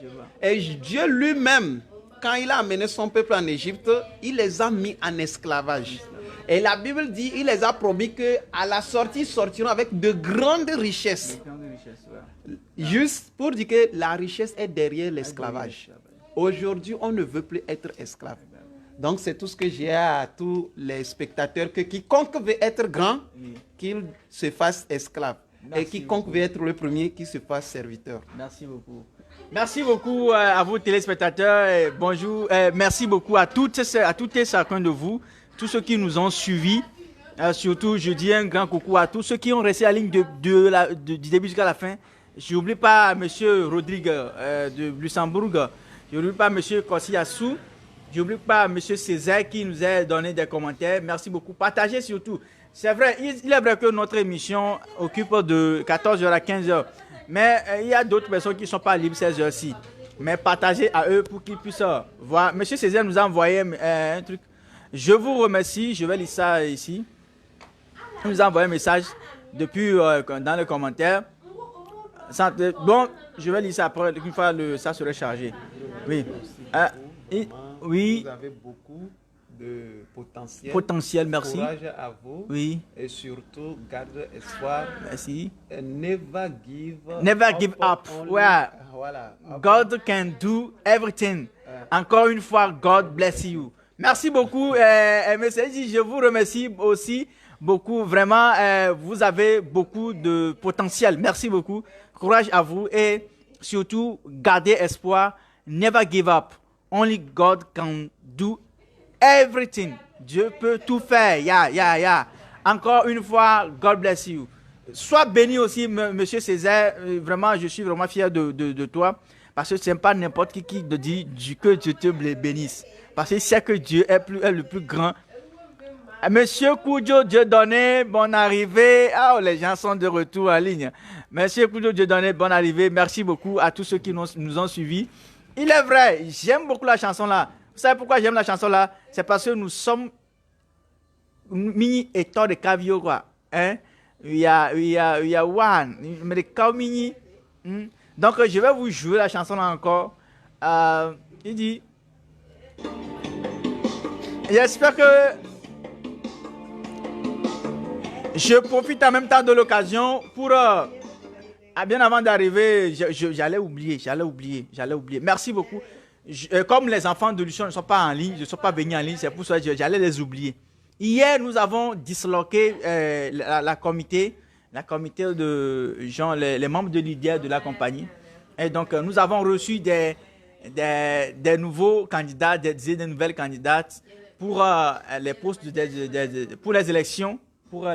Je vois. Et Dieu lui-même, quand il a amené son peuple en Égypte, il les a mis en esclavage. Et la Bible dit, il les a promis qu'à la sortie, ils sortiront avec de grandes richesses. Juste pour dire que la richesse est derrière l'esclavage. Aujourd'hui, on ne veut plus être esclave. Donc, c'est tout ce que j'ai à tous les spectateurs, que quiconque veut être grand, qu'il se fasse esclave. Merci et quiconque veut être le premier, qu'il se fasse serviteur. Merci beaucoup. Merci beaucoup à vous téléspectateurs. Et bonjour. Merci beaucoup à toutes et chacun de vous, tous ceux qui nous ont suivis. Surtout, je dis un grand coucou à tous ceux qui ont resté à la ligne du début jusqu'à la fin. Je n'oublie pas M. Rodrigue de Luxembourg. Je n'oublie pas M. Kossiassou. Je n'oublie pas M. Césaire qui nous a donné des commentaires. Merci beaucoup. Partagez surtout. C'est vrai, il est vrai que notre émission occupe de 14h à 15h. Mais il y a d'autres personnes qui ne sont pas libres ces heures-ci. Mais partagez à eux pour qu'ils puissent voir. M. Césaire nous a envoyé un truc. Je vous remercie. Je vais lire ça ici. Il nous a envoyé un message depuis dans les commentaires. Bon, je vais lire ça après, une fois ça sera chargé. Oui. Oui. Vous avez beaucoup de potentiel. Potentiel, merci. Courage à vous. Oui. Et surtout, garde espoir. Merci. Never give up. Voilà. God can do everything. Encore une fois, God bless you. Merci beaucoup, monsieur. Je vous remercie aussi beaucoup. Vraiment, vous avez beaucoup de potentiel. Merci beaucoup. Courage à vous et surtout, gardez espoir. Never give up. Only God can do everything. Dieu peut tout faire. Encore une fois, God bless you. Sois béni aussi, monsieur Césaire. Vraiment, je suis vraiment fier de toi. Parce que ce n'est pas n'importe qui te dit que Dieu te bénisse. Parce que c'est que Dieu est le plus grand. Monsieur Koudjo Dieudonné, bonne arrivée. Ah, les gens sont de retour en ligne. Monsieur Koudjo Dieudonné, bonne arrivée. Merci beaucoup à tous ceux qui nous ont suivis. Il est vrai, j'aime beaucoup la chanson là. Vous savez pourquoi j'aime la chanson là? C'est parce que nous sommes mini état de cavio quoi. Hein? Il y a one, mais de mini. Donc je vais vous jouer la chanson là encore. Il dit J'espère que je profite en même temps de l'occasion pour... bien avant d'arriver, j'allais oublier. Merci beaucoup. Comme les enfants de Lucien ne sont pas en ligne, ne sont pas venus en ligne, c'est pour ça que j'allais les oublier. Hier, nous avons disloqué la comité de gens, les membres de l'IDEA de la compagnie. Et donc, nous avons reçu des nouveaux candidats, des nouvelles candidates pour les postes, pour les élections, pour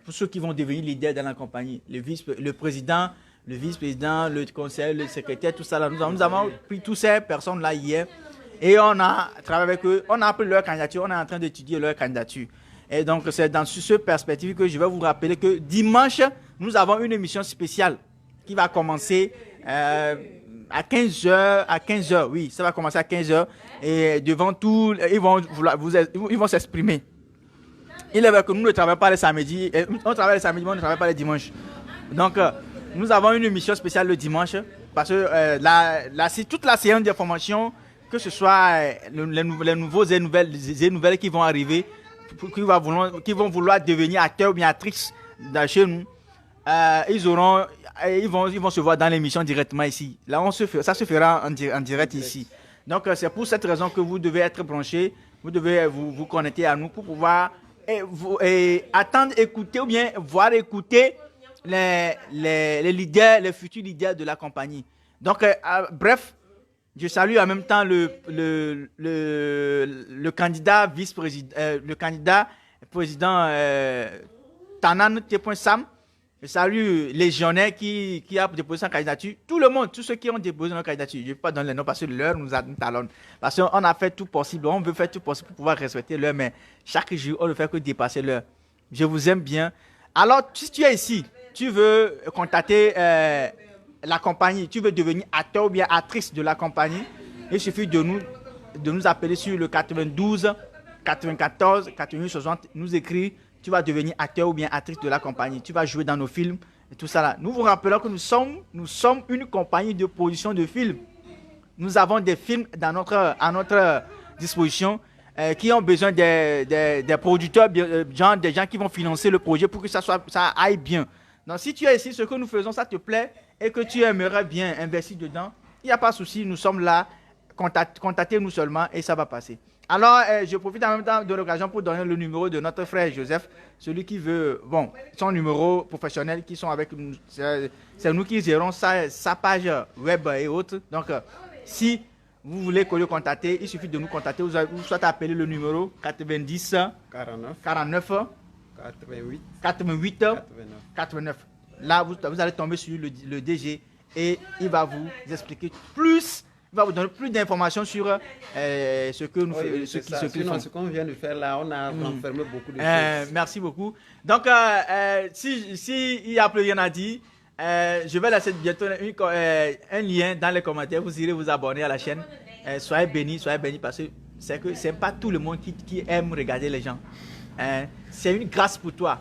pour ceux qui vont devenir leaders dans la compagnie, le président, le vice-président, le conseiller, le secrétaire, tout ça. Là. Nous avons pris toutes ces personnes-là hier et on a travaillé avec eux, on a appris leur candidature, on est en train d'étudier leur candidature. Et donc, c'est dans cette perspective que je vais vous rappeler que dimanche, nous avons une émission spéciale qui va commencer à 15h, oui, ça va commencer à 15h et devant tout, ils vont s'exprimer. Il est vrai que nous ne travaillons pas les samedis, on travaille les samedis, mais on ne travaille pas les dimanches. Donc, nous avons une émission spéciale le dimanche parce que toute la séance d'information, que ce soit les nouveaux et nouvelles qui vont arriver, qui vont vouloir devenir acteurs ou bien actrices chez nous, ils vont se voir dans l'émission directement ici. Là, ça se fera en direct ici. Donc, c'est pour cette raison que vous devez être branchés, vous devez vous connecter à nous pour pouvoir attendre, écouter ou bien voir écouter les leaders, les futurs leaders de la compagnie. Donc, bref, je salue en même temps le candidat vice-président, le candidat président Tanan T.Sam. Je salue les jeunes qui a déposé sa candidature. Tout le monde, tous ceux qui ont déposé leur candidature. Je ne vais pas donner les noms parce que l'heure nous talonne. Parce qu'on a fait tout possible. On veut faire tout possible pour pouvoir respecter l'heure, mais chaque jour, on ne fait que dépasser l'heure. Je vous aime bien. Alors, si tu es ici, tu veux contacter la compagnie, tu veux devenir acteur ou bien actrice de la compagnie, il suffit de nous appeler sur le 92 94 88 60, nous écrire. Tu vas devenir acteur ou bien actrice de la compagnie. Tu vas jouer dans nos films et tout ça là. Nous vous rappelons que nous sommes une compagnie de production de films. Nous avons des films à notre disposition qui ont besoin des producteurs, des gens qui vont financer le projet pour que ça aille bien. Donc si tu es ici, ce que nous faisons, ça te plaît et que tu aimerais bien investir dedans, il n'y a pas de souci, nous sommes là. Contactez-nous seulement et ça va passer. Alors, je profite en même temps de l'occasion pour donner le numéro de notre frère Joseph, celui qui veut, son numéro professionnel qui sont avec nous. C'est nous qui gérons sa page web et autres. Donc, si vous voulez le contacter, il suffit de nous contacter. Vous soit appeler le numéro 90 49 88 89. Là, vous allez tomber sur le DG et il va vous expliquer plus. Il va vous donner plus d'informations sur ce que nous faisons. Ce qu'on vient de faire là, on a renfermé beaucoup de choses. Merci beaucoup. Donc, si il n'y a plus rien à dire, je vais laisser bientôt un lien dans les commentaires. Vous irez vous abonner à la chaîne. Soyez bénis parce que c'est pas tout le monde qui aime regarder les gens. C'est une grâce pour toi.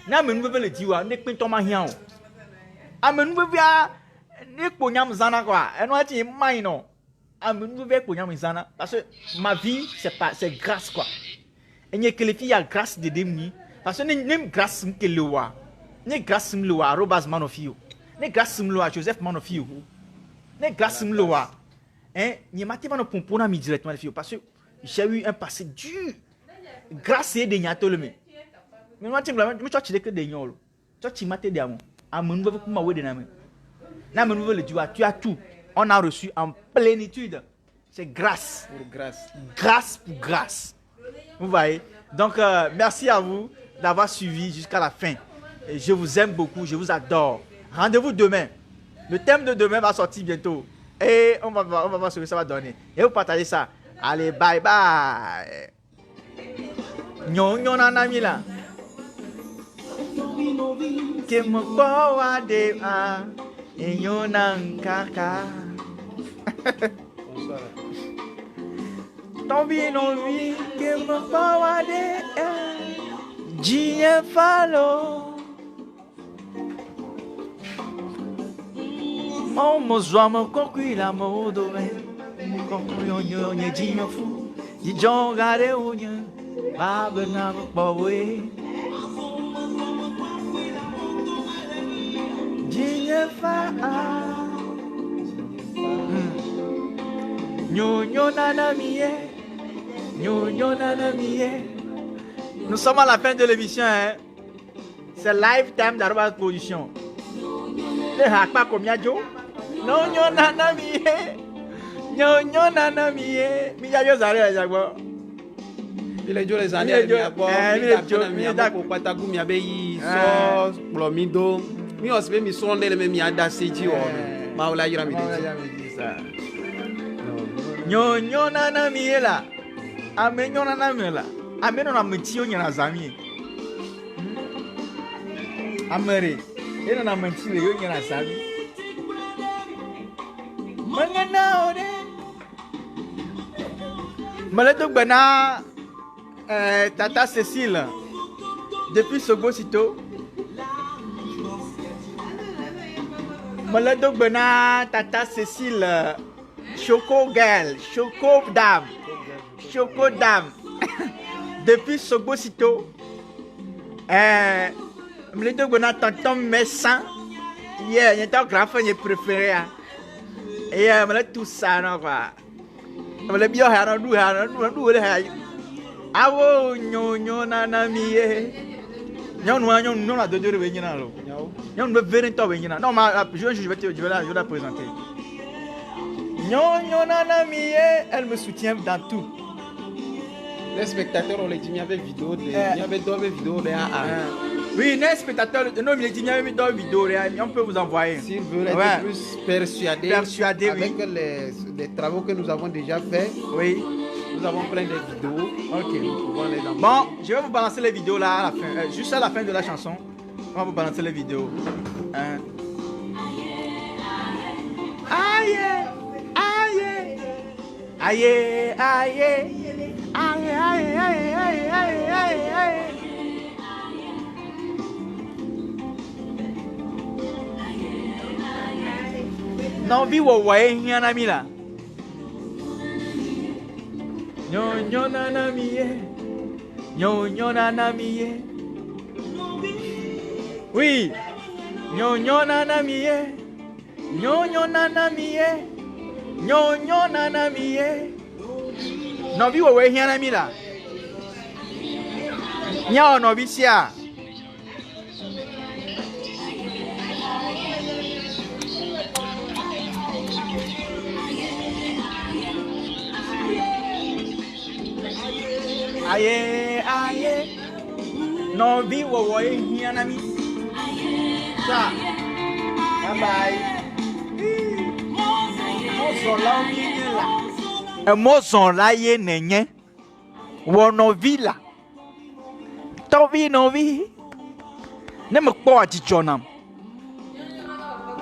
Na me nube le diwa ne pin to ma hian o ame nube bia ne kponyam zana kwa eno ati mai no ame nube kponyam zana parce que ma vie c'est grâce quoi enye kelefi ya grâce de demni parce que ne grâce mkelewa ne grâce mlewa Robas Manofio ne grâce mlewa Joseph Manofio ne grâce mlewa ni mati va no pompo na mi directement fio parce que j'ai eu un passé dur grâce et de nyatoleme. Mais moi, tu as que des gnôles. Tu m'as dit, tu as tout. On a reçu en plénitude. C'est grâce. Pour grâce. Grâce pour grâce. Vous voyez? Donc, merci à vous d'avoir suivi jusqu'à la fin. Et je vous aime beaucoup, je vous adore. Rendez-vous demain. Le thème de demain va sortir bientôt. Et on va voir ce que ça va donner. Et vous partagez ça. Allez, bye bye. Nyon nanami là. Que me boa de a kaka. Bonsoir. Tombi no vi que me boa de a Gie falo. Oh, mon joie, mon concui, la mode, concui, on y dit, me fou. Dis, John, regardez, on y a. Baba, na, boy. Jinyefa. Nyo nanamiye. Nyo nanamiye. Nous sommes à la fin de l'émission, hein. C'est Lifetime d'Arobase Production. Le hakpa combien jo? Nyo nanamiye. Nyo nanamiye. Miya yo zare ya jagbo. Il jo les années mi abo. Mi abo patagu mi abeyi so plomido. Mi osbe mi sonde le mi ada seji o. Ma ola yira mi de. Nyo nanamiye la. Ame nyo nanamiye la. Ame no na mtio nyana zami. Amere. Eno na mtio yo nyana zami. Mangana ore. Maleto bana Tata Cécile depuis Sogosito. Maleto bana Tata Cécile Choco Girl, Choco Dame. Choco Dame. Depuis Sogosito, me le bana tonton Messan, yeah, il y a un grand fan préféré, et me le tout ça non quoi, me le bien nous le awo nyo nanamiye, nyo la de revenir là, nyo me venir toi venir là, non mais je vais la présenter, nyo nanamiye, elle me soutient dans tout. Les spectateurs, on les dit, il y avait vidéo, il y avait d'autres vidéos. Oui, les spectateurs, non, il y avait d'autres vidéos, on peut vous envoyer. S'ils veulent être plus persuadés avec les travaux que nous avons déjà faits, oui. Nous avons plein de vidéos. Ok. Nous pouvons les envoyer. Bon, je vais vous balancer les vidéos là à la fin, juste à la fin de la chanson. On va vous balancer les vidéos. Aïe, aïe, aïe, aïe, aïe. Aïe, aïe, aïe, aïe, aïe, aïe, aïe. Non, vi wo wae nyana mila. Nyo nana miye. Nyo nana miye. Oui. Nyo nana miye. Nyo nana miye. Nyo nana miye. No vi wo hiana mila. Nya no vi sia. Aye aye. No vi wo hiana mi. Sa. Bye bye. Mo so la mi la. Emotion la ye nenye wono villa to vi no vi ne mo po atichonam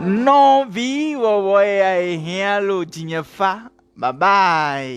no vi wo wo ya hialo jinyefa bye bye.